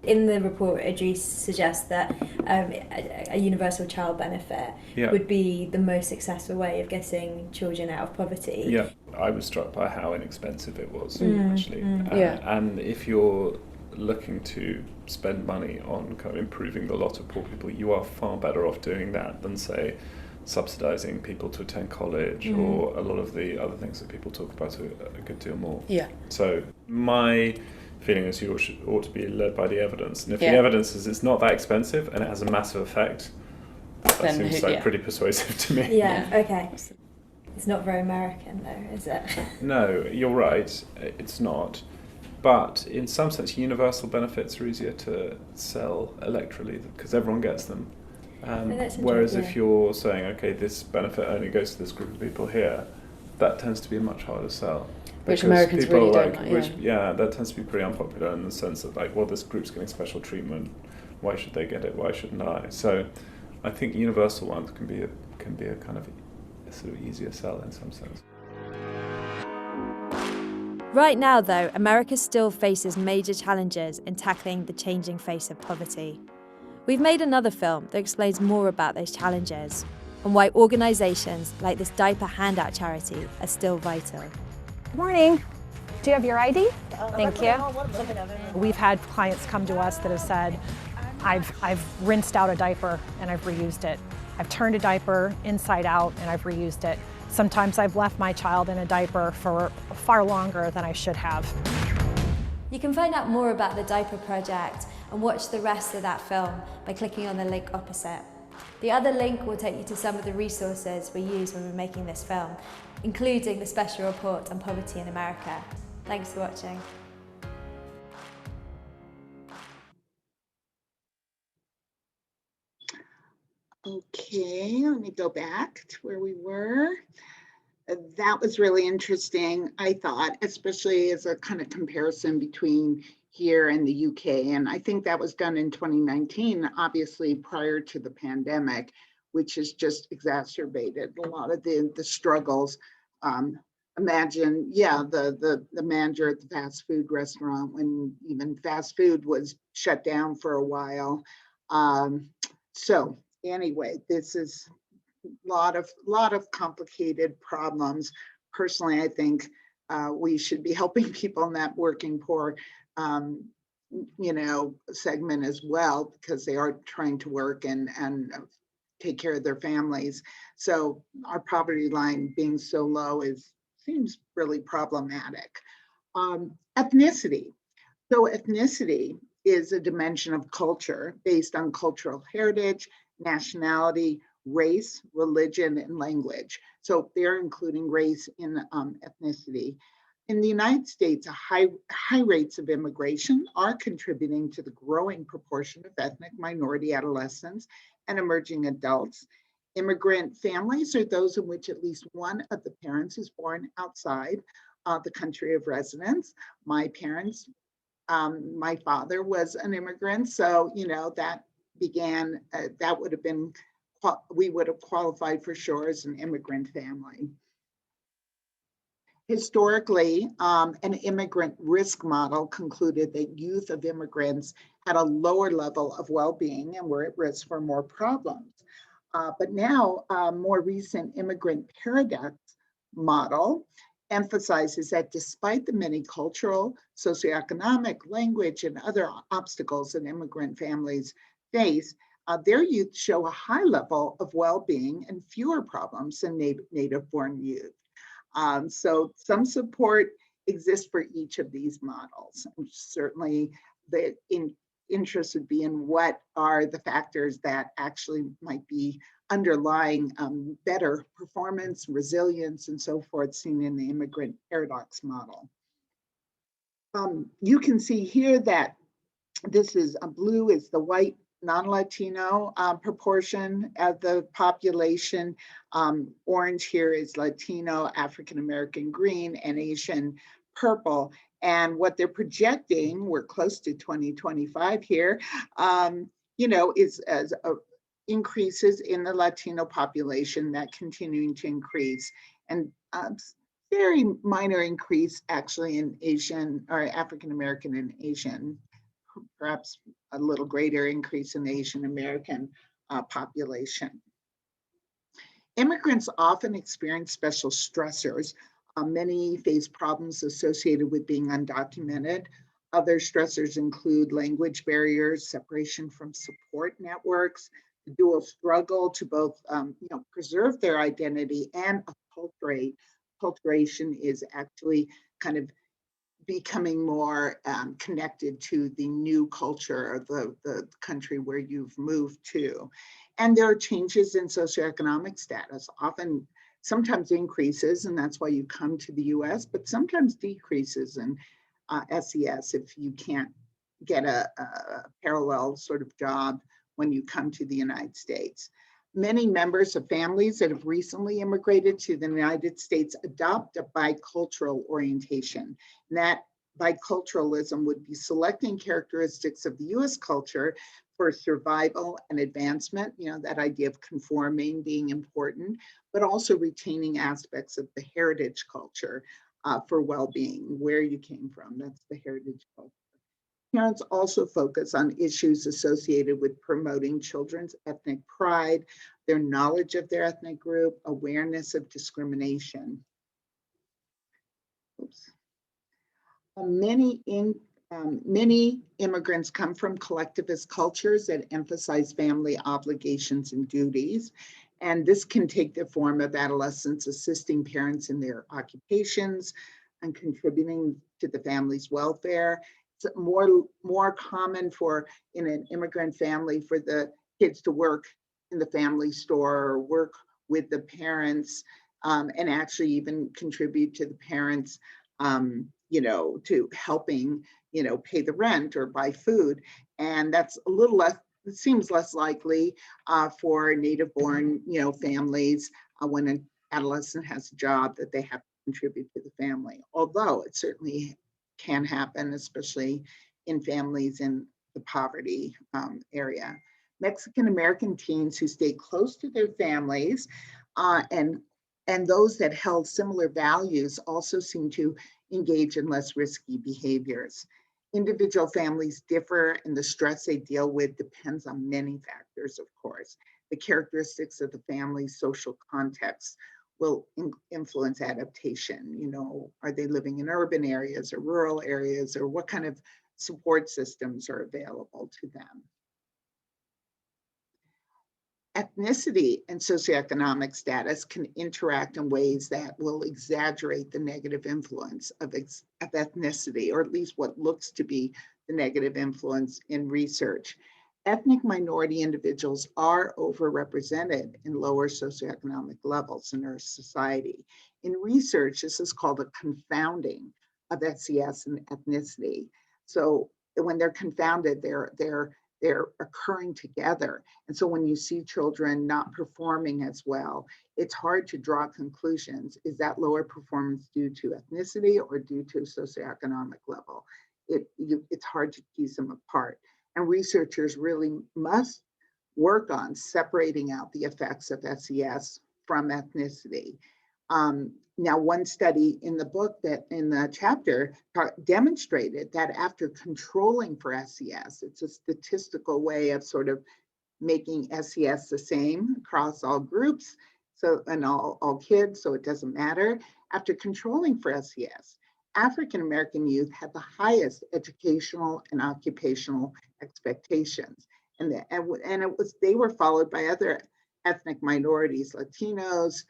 F: In the report, Idris suggests that a universal child benefit would be the most successful way of getting children out of poverty.
S: Yeah, I was struck by how inexpensive it was, actually. And if you're looking to spend money on kind of improving the lot of poor people, you are far better off doing that than, say, subsidising people to attend college or a lot of the other things that people talk about a good deal more.
R: Yeah.
S: So my feeling is you ought to be led by the evidence. And if the evidence is it's not that expensive and it has a massive effect, that seems like pretty persuasive to me.
F: Yeah, okay. It's not very American though, is it?
S: No, you're right, it's not. But in some sense, universal benefits are easier to sell electorally because everyone gets them. Whereas if you're saying, okay, this benefit only goes to this group of people here, that tends to be a much harder sell.
R: Which Americans really don't like.
S: That tends to be pretty unpopular in the sense that, like, well, this group's getting special treatment. Why should they get it? Why shouldn't I? So, I think universal ones can be a kind of a sort of easier sell in some sense.
F: Right now, though, America still faces major challenges in tackling the changing face of poverty. We've made another film that explains more about those challenges and why organisations like this diaper handout charity are still vital.
O: Morning. Do you have your ID? Thank you. We've had clients come to us that have said, I've rinsed out a diaper and I've reused it. I've turned a diaper inside out and I've reused it. Sometimes I've left my child in a diaper for far longer than I should have.
F: You can find out more about the Diaper Project and watch the rest of that film by clicking on the link opposite. The other link will take you to some of the resources we used when we were making this film, including the special report on poverty in America. Thanks for watching.
A: Okay, let me go back to where we were. That was really interesting, I thought, especially as a kind of comparison between here and the UK. And I think that was done in 2019, obviously prior to the pandemic, which has just exacerbated a lot of the struggles. Imagine, the manager at the fast food restaurant when even fast food was shut down for a while. So anyway, this is lot of complicated problems. Personally, I think we should be helping people in that working poor, segment as well, because they are trying to work and take care of their families. So our poverty line being so low seems really problematic. Ethnicity. So ethnicity is a dimension of culture based on cultural heritage, nationality, race, religion, and language. So they're including race in ethnicity. In the United States, high rates of immigration are contributing to the growing proportion of ethnic minority adolescents and emerging adults. Immigrant families are those in which at least one of the parents is born outside the country of residence. My parents, my father was an immigrant, so that began. That would have been, we would have qualified for sure as an immigrant family. Historically, an immigrant risk model concluded that youth of immigrants had a lower level of well-being and were at risk for more problems. But now, more recent immigrant paradox model emphasizes that despite the many cultural, socioeconomic, language, and other obstacles that immigrant families face, their youth show a high level of well-being and fewer problems than native-born youth. So some support exists for each of these models. And certainly the interest would be in what are the factors that actually might be underlying better performance, resilience, and so forth seen in the immigrant paradox model. You can see here that this is blue is the white non-Latino proportion of the population. Orange here is Latino, African-American green, and Asian purple. And what they're projecting, we're close to 2025 here, is as increases in the Latino population that continuing to increase, and very minor increase actually in Asian or African-American and Asian, perhaps a little greater increase in the Asian American population. Immigrants often experience special stressors. Many face problems associated with being undocumented. Other stressors include language barriers, separation from support networks, the dual struggle to both preserve their identity and acculturate. Acculturation is actually kind of becoming more connected to the new culture of the country where you've moved to. And there are changes in socioeconomic status, often sometimes increases, and that's why you come to the US, but sometimes decreases in SES if you can't get a parallel sort of job when you come to the United States. Many members of families that have recently immigrated to the United States adopt a bicultural orientation. And that biculturalism would be selecting characteristics of the US culture for survival and advancement, that idea of conforming being important, but also retaining aspects of the heritage culture for well-being, where you came from, that's the heritage culture. Parents also focus on issues associated with promoting children's ethnic pride, their knowledge of their ethnic group, awareness of discrimination. Oops. Many immigrants come from collectivist cultures that emphasize family obligations and duties. And this can take the form of adolescents assisting parents in their occupations and contributing to the family's welfare. It's more common in an immigrant family for the kids to work in the family store or work with the parents and actually even contribute to the parents, to helping, pay the rent or buy food. And that's a little less, it seems less likely for native-born, families when an adolescent has a job that they have to contribute to the family. Although it certainly can happen, especially in families in the poverty area. Mexican-American teens who stay close to their families and those that held similar values also seem to engage in less risky behaviors. Individual families differ and the stress they deal with depends on many factors, of course. The characteristics of the family's social context will influence adaptation. Are they living in urban areas or rural areas, or what kind of support systems are available to them? Ethnicity and socioeconomic status can interact in ways that will exaggerate the negative influence of ethnicity, or at least what looks to be the negative influence in research. Ethnic minority individuals are overrepresented in lower socioeconomic levels in our society. In research, this is called a confounding of SES and ethnicity. So when they're confounded, they're occurring together. And so when you see children not performing as well, it's hard to draw conclusions. Is that lower performance due to ethnicity or due to socioeconomic level? It's hard to tease them apart. And researchers really must work on separating out the effects of SES from ethnicity. Now, one study in the book that in the chapter demonstrated that after controlling for SES, it's a statistical way of sort of making SES the same across all groups, so and all kids, so it doesn't matter. After controlling for SES, African American youth had the highest educational and occupational expectations, and they were followed by other ethnic minorities, Latinos,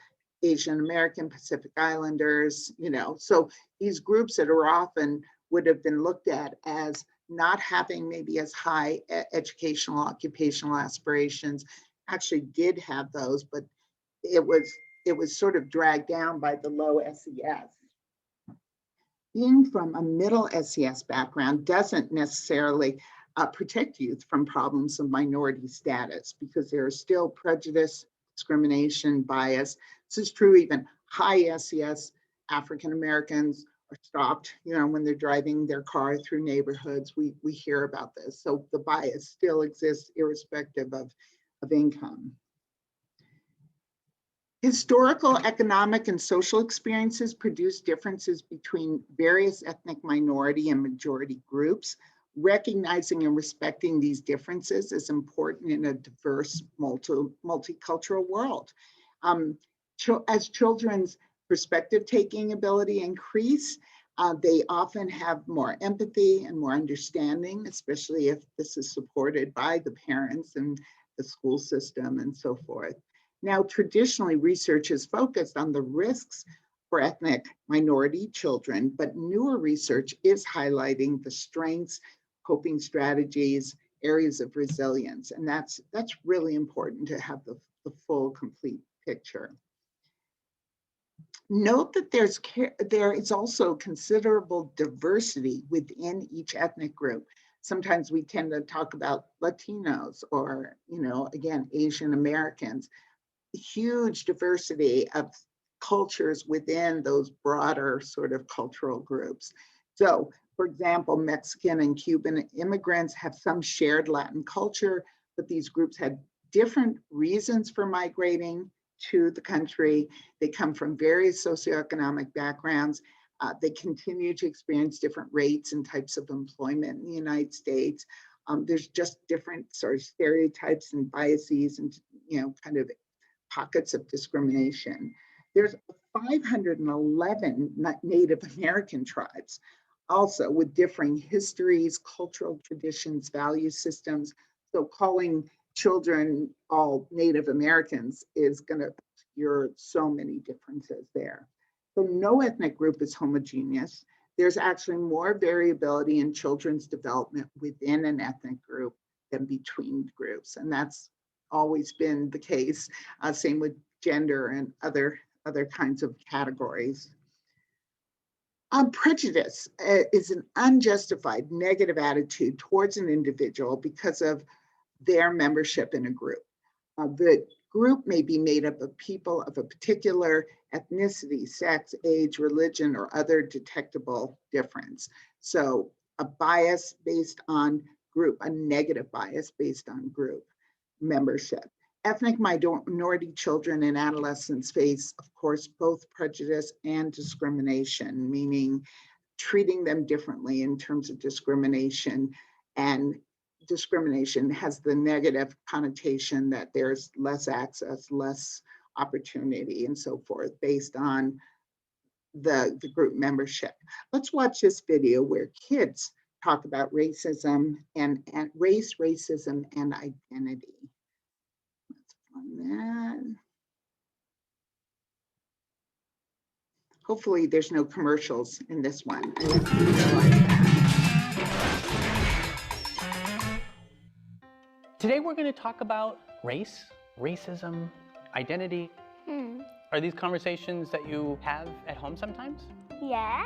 A: Asian American, Pacific Islanders, so these groups that are often would have been looked at as not having maybe as high educational, occupational aspirations, actually did have those, but it was sort of dragged down by the low SES. Being from a middle SES background doesn't necessarily protect youth from problems of minority status, because there is still prejudice, discrimination, bias. This is true even high SES African Americans are stopped, when they're driving their car through neighborhoods. We hear about this. So the bias still exists irrespective of income. Historical, economic, and social experiences produce differences between various ethnic minority and majority groups. Recognizing and respecting these differences is important in a diverse, multicultural world. As children's perspective-taking ability increase, they often have more empathy and more understanding, especially if this is supported by the parents and the school system and so forth. Now, traditionally, research is focused on the risks for ethnic minority children, but newer research is highlighting the strengths, coping strategies, areas of resilience, and that's really important to have the full, complete picture. Note that there is also considerable diversity within each ethnic group. Sometimes we tend to talk about Latinos or, again, Asian Americans. Huge diversity of cultures within those broader sort of cultural groups. So, for example, Mexican and Cuban immigrants have some shared Latin culture, but these groups had different reasons for migrating to the country. They come from various socioeconomic backgrounds. They continue to experience different rates and types of employment in the United States. There's just different sort of stereotypes and biases and, kind of pockets of discrimination. There's 511 Native American tribes, also with differing histories, cultural traditions, value systems. So calling children all Native Americans is going to obscure so many differences there. So no ethnic group is homogeneous. There's actually more variability in children's development within an ethnic group than between groups, and that's always been the case. Same with gender and other kinds of categories. Prejudice is an unjustified negative attitude towards an individual because of their membership in a group. The group may be made up of people of a particular ethnicity, sex, age, religion, or other detectable difference. So a bias based on group, a negative bias based on group membership. Ethnic minority children and adolescents face, of course, both prejudice and discrimination, meaning treating them differently in terms of discrimination. And discrimination has the negative connotation that there's less access, less opportunity, and so forth based on the group membership. Let's watch this video where kids talk about racism and race, racism, and identity. That. Hopefully there's no commercials in this one.
T: Today we're going to talk about race, racism, identity. Are these conversations that you have at home sometimes?
U: Yeah.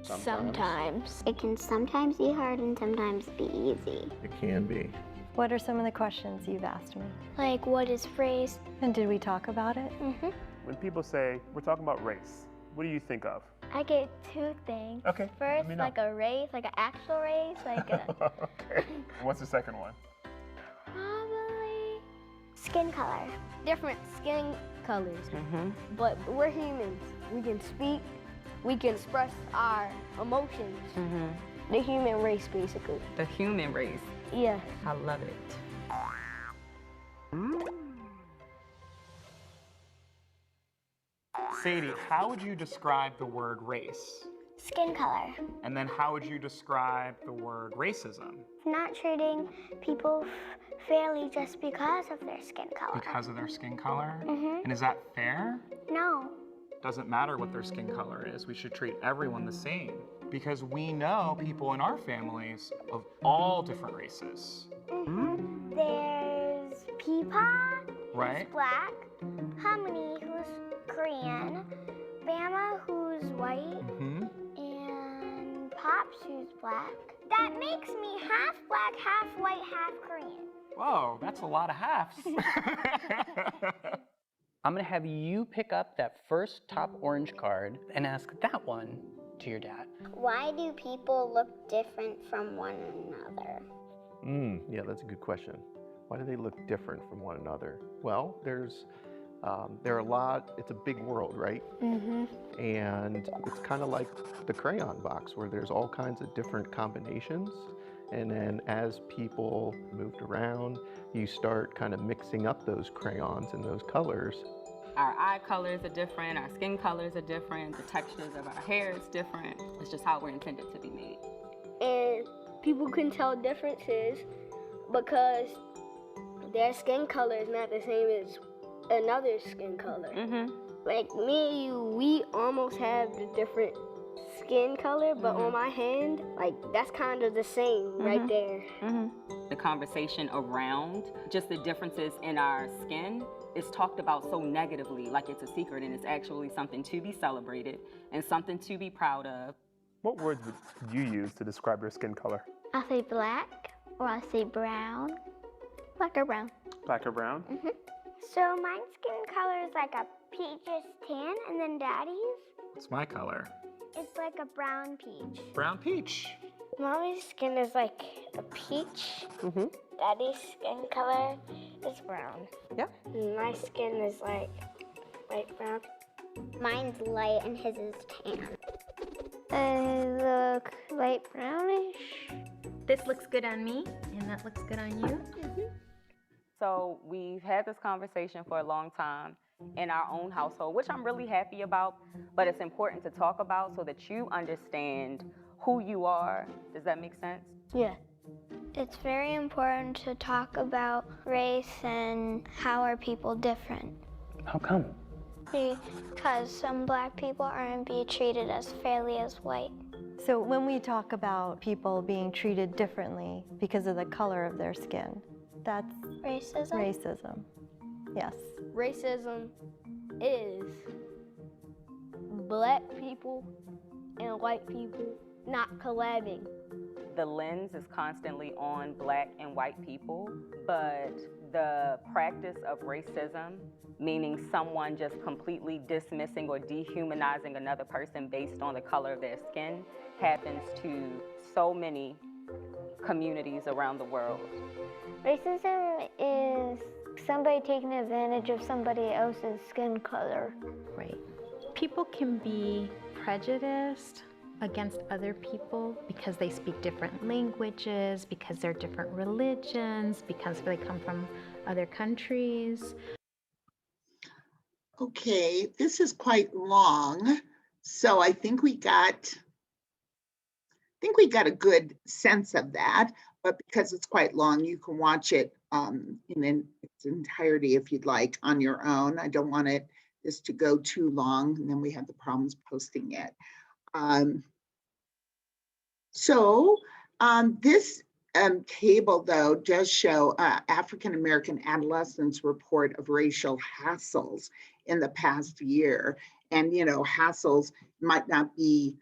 U: Sometimes. It can sometimes be hard and sometimes be easy.
V: It can be.
F: What are some of the questions you've asked me?
U: Like, what is race?
F: And did we talk about it?
U: Mm-hmm.
W: When people say, we're talking about race, what do you think of?
U: I get two things.
W: Okay.
U: First, like a race, like an actual race, like a...
W: Okay. What's the second one?
U: Probably skin color. Different skin colors. But we're humans. We can speak. We can express our emotions. The human race, basically.
X: The human race.
U: Yeah.
X: I love it.
Y: Sadie, how would you describe the word race?
U: Skin color.
Y: And then how would you describe the word racism?
U: Not treating people fairly just because of their skin color.
Y: Because of their skin color?
U: Mhm.
Y: And is that fair?
U: No.
Y: Doesn't matter what their skin color is. We should treat everyone the same. Because we know people in our families of all different races.
U: There's Peepaw,
Y: Right?
U: who's black, Hominy, who's Korean, Bama, who's white, and Pops, who's black. That makes me half black, half white, half Korean.
Y: Whoa, that's a lot of halves.
T: I'm gonna have you pick up that first top orange card and ask that one to your dad.
U: Why do people look different from one another?
V: Yeah, that's a good question. Why do they look different from one another? Well, there are a lot, it's a big world, right? And it's kind of like the crayon box where there's all kinds of different combinations. And then as people moved around, you start kind of mixing up those crayons and those colors.
X: Our eye colors are different, our skin colors are different, the textures of our hair is different. It's just how we're intended to be made.
U: And people can tell differences because their skin color is not the same as another skin color. Like me and you, we almost have the different skin color, but on my hand, like that's kind of the same right there.
X: The conversation around just the differences in our skin is talked about so negatively, like it's a secret, and it's actually something to be celebrated and something to be proud of.
W: What words would you use to describe your skin color?
U: I say black or I say brown. Black or brown.
W: Black or brown?
U: So my skin color is like a peachish tan, and then Daddy's,
Y: What's my color?
U: it's like a brown peach.
Y: Brown peach.
U: Mommy's skin is like a peach. Daddy's skin color is brown.
X: Yeah.
U: And my skin is like light brown. Mine's light and his is tan. I look light brownish.
M: This looks good on me, and that looks good on you.
X: So we've had this conversation for a long time in our own household, which I'm really happy about, but it's important to talk about so that you understand who you are. Does that make sense?
U: Yeah. It's very important to talk about race and how are people different.
T: How come?
U: Because some black people aren't being treated as fairly as white.
F: So when we talk about people being treated differently because of the color of their skin, that's
U: racism.
F: Racism. Yes.
U: Racism is black people and white people not collabing.
X: The lens is constantly on black and white people, but the practice of racism, meaning someone just completely dismissing or dehumanizing another person based on the color of their skin, happens to so many communities around the world.
U: Racism is somebody taking advantage of somebody else's skin color.
M: Right. People can be prejudiced against other people because they speak different languages, because they're different religions, because they come from other countries.
A: Okay, this is quite long, so I think we got a good sense of that, but because it's quite long, you can watch it in its entirety if you'd like on your own. I don't want this to go too long, and then we have the problems posting it. This table, though, does show African American adolescents' report of racial hassles in the past year. And, hassles might not be,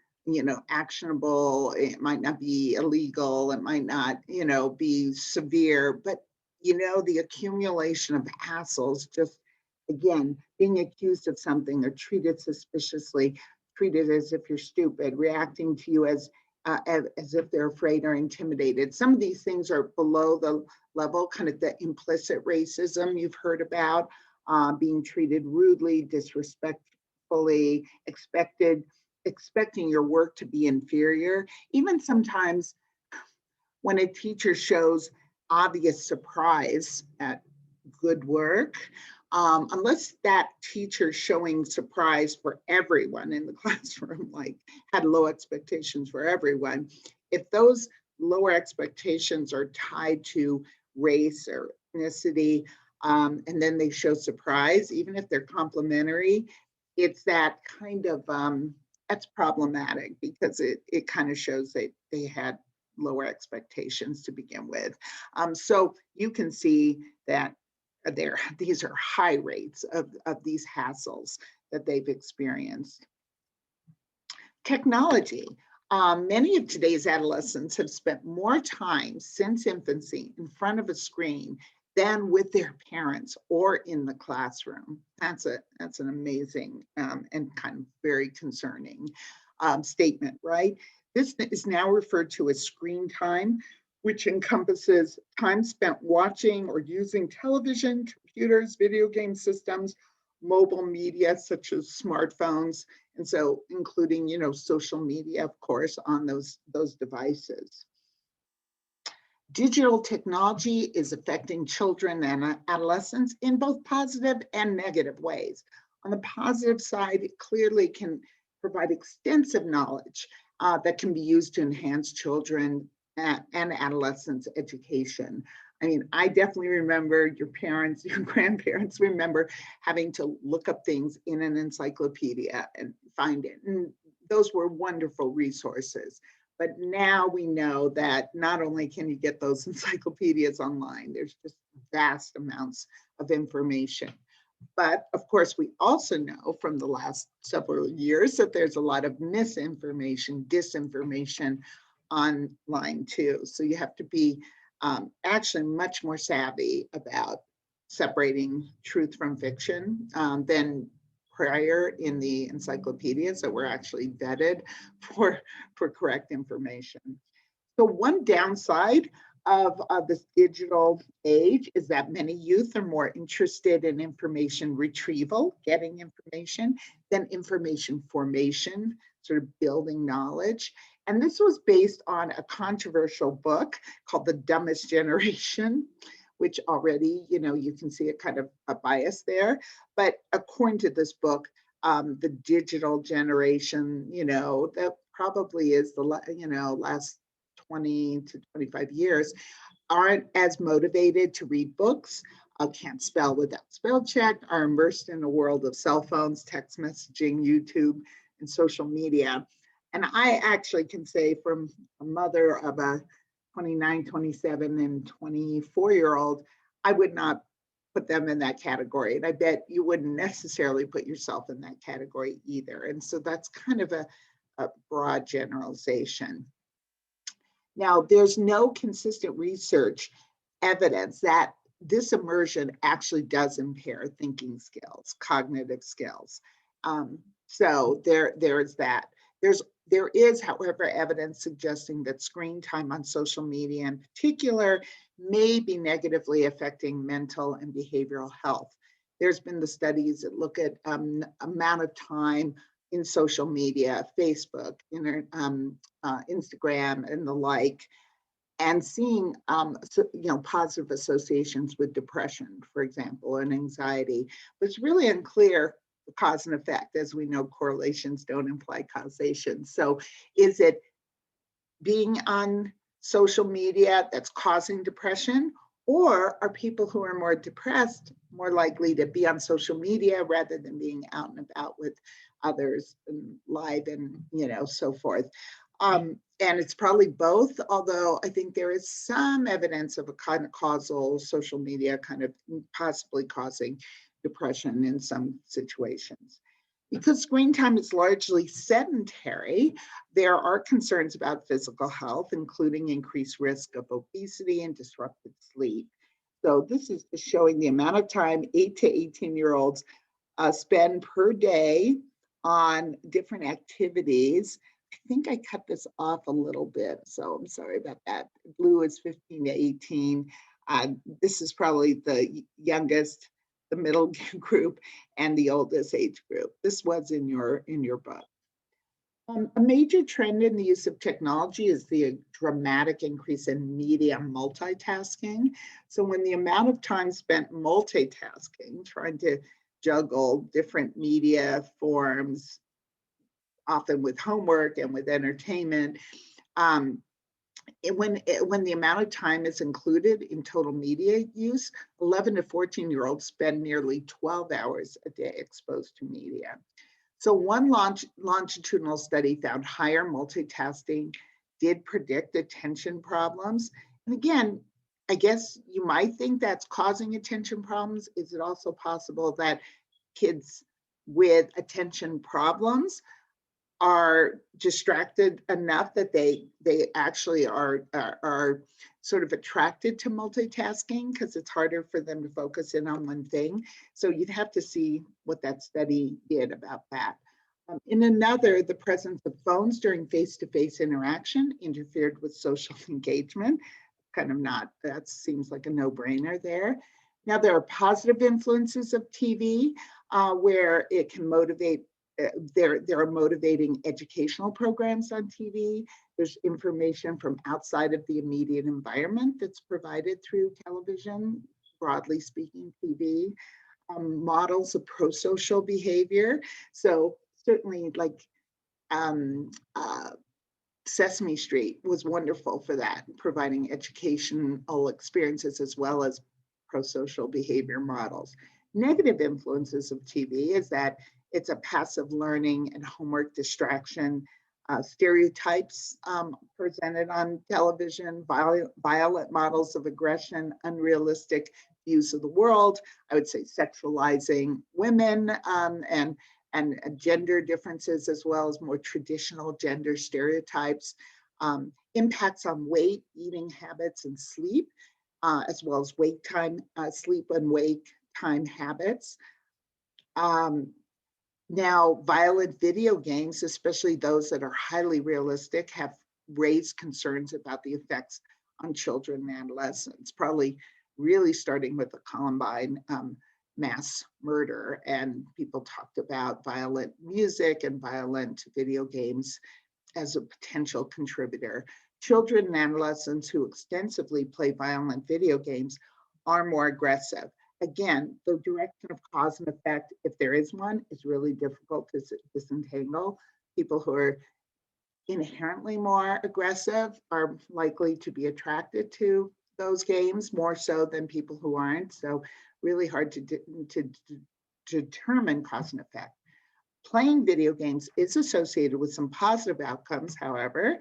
A: actionable. It might not be illegal. It might not, be severe, but, the accumulation of hassles, just again, being accused of something or treated suspiciously, treated as if you're stupid, reacting to you as if they're afraid or intimidated. Some of these things are below the level, kind of the implicit racism you've heard about, being treated rudely, disrespectfully, expecting your work to be inferior. Even sometimes when a teacher shows obvious surprise at good work, unless that teacher showing surprise for everyone in the classroom, like had low expectations for everyone, if those lower expectations are tied to race or ethnicity, and then they show surprise, even if they're complimentary, it's that kind of, that's problematic because it kind of shows that they had lower expectations to begin with. So you can see that these are high rates of these hassles that they've experienced. Technology. Many of today's adolescents have spent more time since infancy in front of a screen than with their parents or in the classroom. That's an amazing and kind of very concerning statement, right? This is now referred to as screen time, which encompasses time spent watching or using television, computers, video game systems, mobile media such as smartphones, and so including, social media, of course, on those devices. Digital technology is affecting children and adolescents in both positive and negative ways. On the positive side, it clearly can provide extensive knowledge that can be used to enhance children and adolescents' education. I mean, I definitely remember your parents, your grandparents remember having to look up things in an encyclopedia and find it. And those were wonderful resources. But now we know that not only can you get those encyclopedias online, there's just vast amounts of information. But of course, we also know from the last several years that there's a lot of misinformation, disinformation online too. So you have to be actually much more savvy about separating truth from fiction than prior in the encyclopedias that were actually vetted for correct information. So one downside of this digital age is that many youth are more interested in information retrieval, getting information, than information formation, sort of building knowledge. And this was based on a controversial book called The Dumbest Generation, which already, you can see a kind of a bias there. But according to this book, the digital generation, that probably is the, last 20 to 25 years, aren't as motivated to read books, can't spell without spell check, are immersed in a world of cell phones, text messaging, YouTube, and social media. And I actually can say from a mother of a 29, 27, and 24-year-old, I would not put them in that category. And I bet you wouldn't necessarily put yourself in that category either. And so that's kind of a broad generalization. Now, there's no consistent research evidence that this immersion actually does impair thinking skills, cognitive skills. So there is that. There is, however, evidence suggesting that screen time on social media in particular may be negatively affecting mental and behavioral health. There's been the studies that look at amount of time in social media, Facebook, Instagram, and the like, and seeing positive associations with depression, for example, and anxiety. But it's really unclear the cause and effect. As we know, correlations don't imply causation. So is it being on social media that's causing depression? Or are people who are more depressed more likely to be on social media rather than being out and about with others and live and so forth? And it's probably both, although I think there is some evidence of a kind of causal social media kind of possibly causing depression in some situations. Because screen time is largely sedentary, there are concerns about physical health, including increased risk of obesity and disrupted sleep. So this is showing the amount of time 8 to 18-year-olds spend per day on different activities. I think I cut this off a little bit, so I'm sorry about that. Blue is 15 to 18. This is probably the youngest, the middle group, and the oldest age group. This was in your book. A major trend in the use of technology is the dramatic increase in media multitasking. So when the amount of time spent multitasking, trying to juggle different media forms, often with homework and with entertainment, when the amount of time is included in total media use, 11 to 14-year-olds spend nearly 12 hours a day exposed to media. So one longitudinal study found higher multitasking did predict attention problems. And again, I guess you might think that's causing attention problems. Is it also possible that kids with attention problems are distracted enough that they actually are sort of attracted to multitasking because it's harder for them to focus in on one thing? So you'd have to see what that study did about that. In another, the presence of phones during face-to-face interaction interfered with social engagement. Kind of not, that seems like a no-brainer there. Now, there are positive influences of TV where it can motivate. There are motivating educational programs on TV. There's information from outside of the immediate environment that's provided through television, broadly speaking, TV. Models of pro-social behavior. So certainly like Sesame Street was wonderful for that, providing educational experiences as well as pro-social behavior models. Negative influences of TV is that it's a passive learning and homework distraction, stereotypes presented on television, violent models of aggression, unrealistic views of the world. I would say sexualizing women and gender differences, as well as more traditional gender stereotypes, impacts on weight, eating habits, and sleep, as well as wake time, sleep and wake time habits. Now, violent video games, especially those that are highly realistic, have raised concerns about the effects on children and adolescents, probably really starting with the Columbine mass murder. And people talked about violent music and violent video games as a potential contributor. Children and adolescents who extensively play violent video games are more aggressive. Again, the direction of cause and effect, if there is one, is really difficult to disentangle. People who are inherently more aggressive are likely to be attracted to those games more so than people who aren't. So really hard to determine cause and effect. Playing video games is associated with some positive outcomes, however.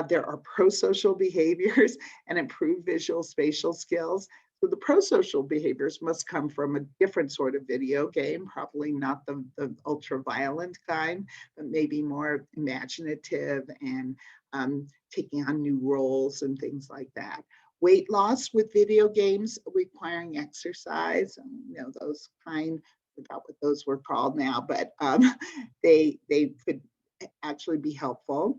A: There are pro-social behaviors and improved visual spatial skills. So the pro-social behaviors must come from a different sort of video game, probably not the ultra-violent kind, but maybe more imaginative and taking on new roles and things like that. Weight loss with video games requiring exercise, those kind, I forgot what those were called now, but they could actually be helpful.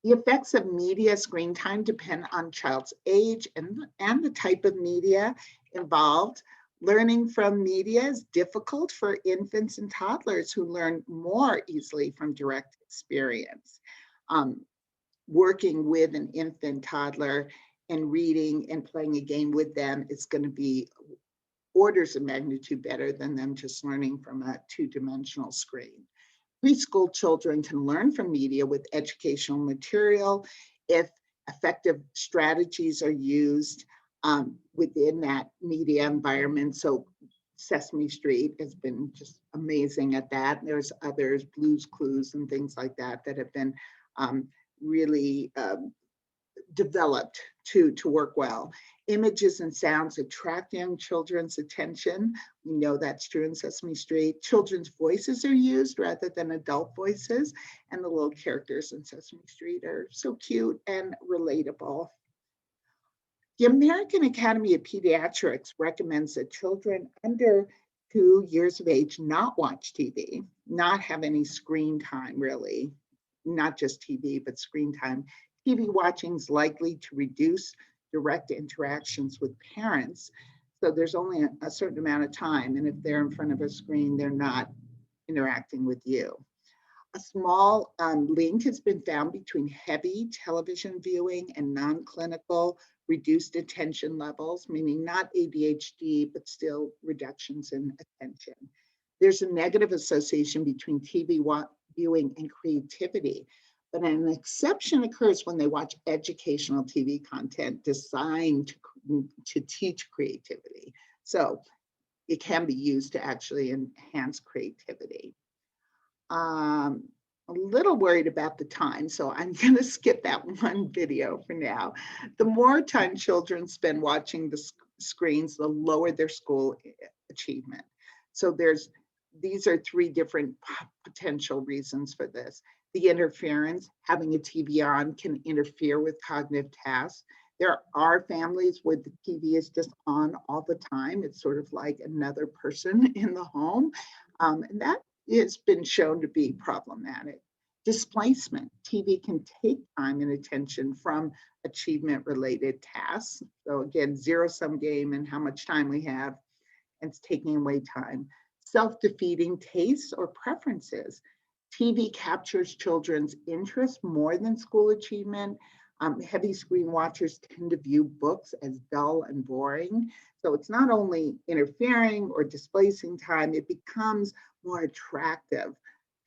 A: The effects of media screen time depend on child's age and the type of media involved. Learning from media is difficult for infants and toddlers who learn more easily from direct experience. Working with an infant, toddler, and reading and playing a game with them is going to be orders of magnitude better than them just learning from a two-dimensional screen. Preschool children can learn from media with educational material if effective strategies are used within that media environment. So Sesame Street has been just amazing at that. There's others, Blue's Clues and things like that, that have been really developed to work well. Images and sounds attract young children's attention. We know that's true in Sesame Street. Children's voices are used rather than adult voices, and the little characters in Sesame Street are so cute and relatable. The American Academy of Pediatrics recommends that children under 2 years of age not watch TV, not have any screen time really, not just TV, but screen time. TV watching is likely to reduce direct interactions with parents. So there's only a certain amount of time. And if they're in front of a screen, they're not interacting with you. A small link has been found between heavy television viewing and non-clinical reduced attention levels, meaning not ADHD, but still reductions in attention. There's a negative association between TV viewing and creativity, but an exception occurs when they watch educational TV content designed to teach creativity. So it can be used to actually enhance creativity. A little worried about the time, so I'm going to skip that one video for now. The more time children spend watching the screens, the lower their school achievement. So these are 3 different potential reasons for this. The interference, having a TV on can interfere with cognitive tasks. There are families where the TV is just on all the time. It's sort of like another person in the home, and that it's been shown to be problematic. Displacement. TV can take time and attention from achievement-related tasks. So again, zero-sum game and how much time we have, and it's taking away time. Self-defeating tastes or preferences. TV captures children's interest more than school achievement. Heavy screen watchers tend to view books as dull and boring. So it's not only interfering or displacing time, it becomes more attractive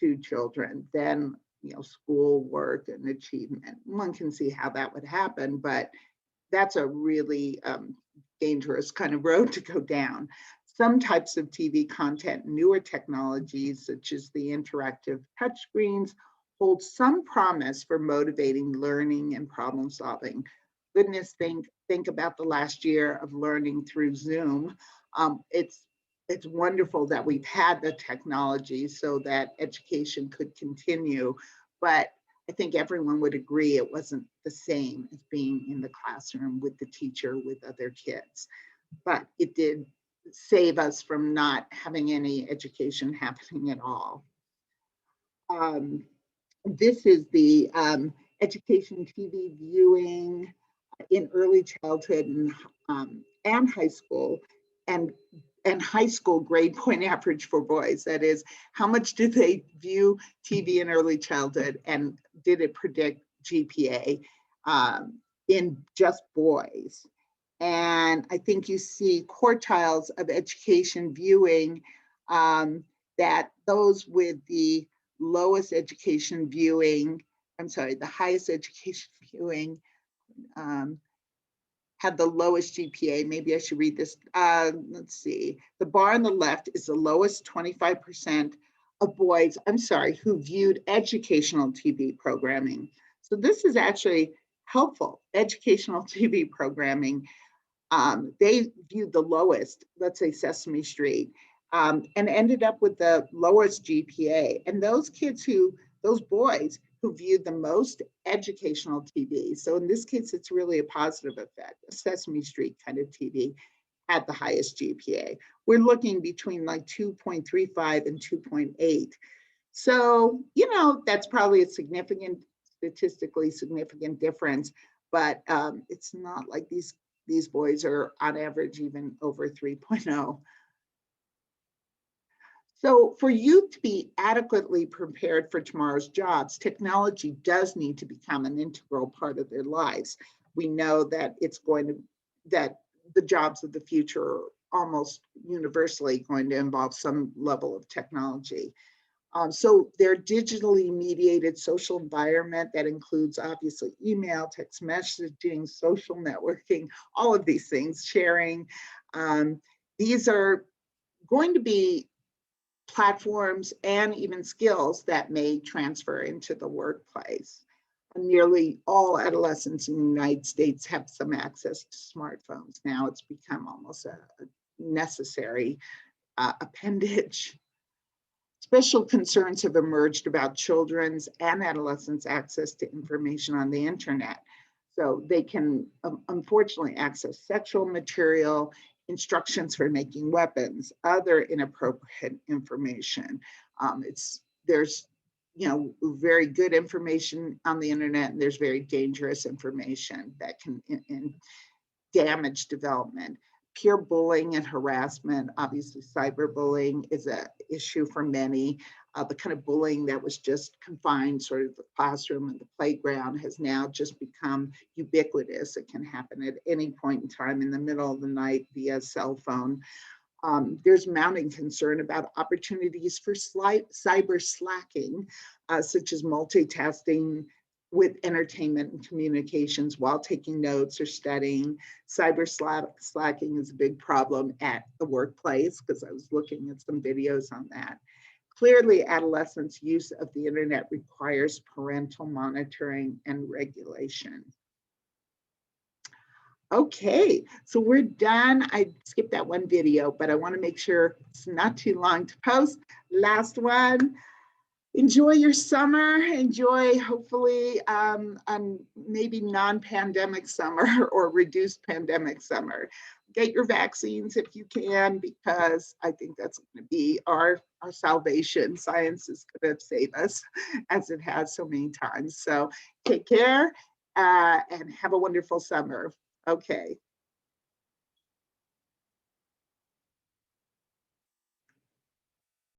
A: to children than school work and achievement. One can see how that would happen, but that's a really dangerous kind of road to go down. Some types of TV content, newer technologies such as the interactive touchscreens, hold some promise for motivating learning and problem solving. Goodness, think about the last year of learning through Zoom. It's wonderful that we've had the technology so that education could continue, but I think everyone would agree it wasn't the same as being in the classroom with the teacher, with other kids. But it did save us from not having any education happening at all. This is the education TV viewing in early childhood and high school, and high school grade point average for boys. That is, how much did they view TV in early childhood, and did it predict GPA in just boys? And I think you see quartiles of education viewing that those with the lowest education viewing, the highest education viewing had the lowest GPA. Maybe I should read this. Let's see. The bar on the left is the lowest 25% of boys, who viewed educational TV programming. So this is actually helpful. Educational TV programming. They viewed the lowest, let's say Sesame Street, and ended up with the lowest GPA. And those boys who viewed the most educational TV, so in this case, it's really a positive effect. Sesame Street kind of TV had the highest GPA. We're looking between like 2.35 and 2.8. So, that's probably a statistically significant difference, but it's not like these boys are on average even over 3.0. So for youth to be adequately prepared for tomorrow's jobs, technology does need to become an integral part of their lives. We know that that the jobs of the future are almost universally going to involve some level of technology. So their digitally mediated social environment that includes obviously email, text messaging, social networking, all of these things, sharing. These are going to be platforms and even skills that may transfer into the workplace. Nearly all adolescents in the United States have some access to smartphones. Now it's become almost a necessary appendage. Special concerns have emerged about children's and adolescents' access to information on the internet. So they can unfortunately access sexual material, instructions for making weapons, other inappropriate information. There's very good information on the internet, and there's very dangerous information that can damage development. Peer bullying and harassment, obviously cyberbullying is an issue for many. The kind of bullying that was just confined sort of the classroom and the playground has now just become ubiquitous. It can happen at any point in time in the middle of the night via cell phone. There's mounting concern about opportunities for cyber slacking, such as multitasking with entertainment and communications while taking notes or studying. Cyber slacking is a big problem at the workplace, because I was looking at some videos on that. Clearly, adolescents' use of the internet requires parental monitoring and regulation. Okay, so we're done. I skipped that one video, but I want to make sure it's not too long to post. Last one. Enjoy your summer. Enjoy, hopefully, maybe non-pandemic summer or reduced pandemic summer. Get your vaccines if you can, because I think that's going to be our salvation. Science is going to save us, as it has so many times. So take care and have a wonderful summer. Okay.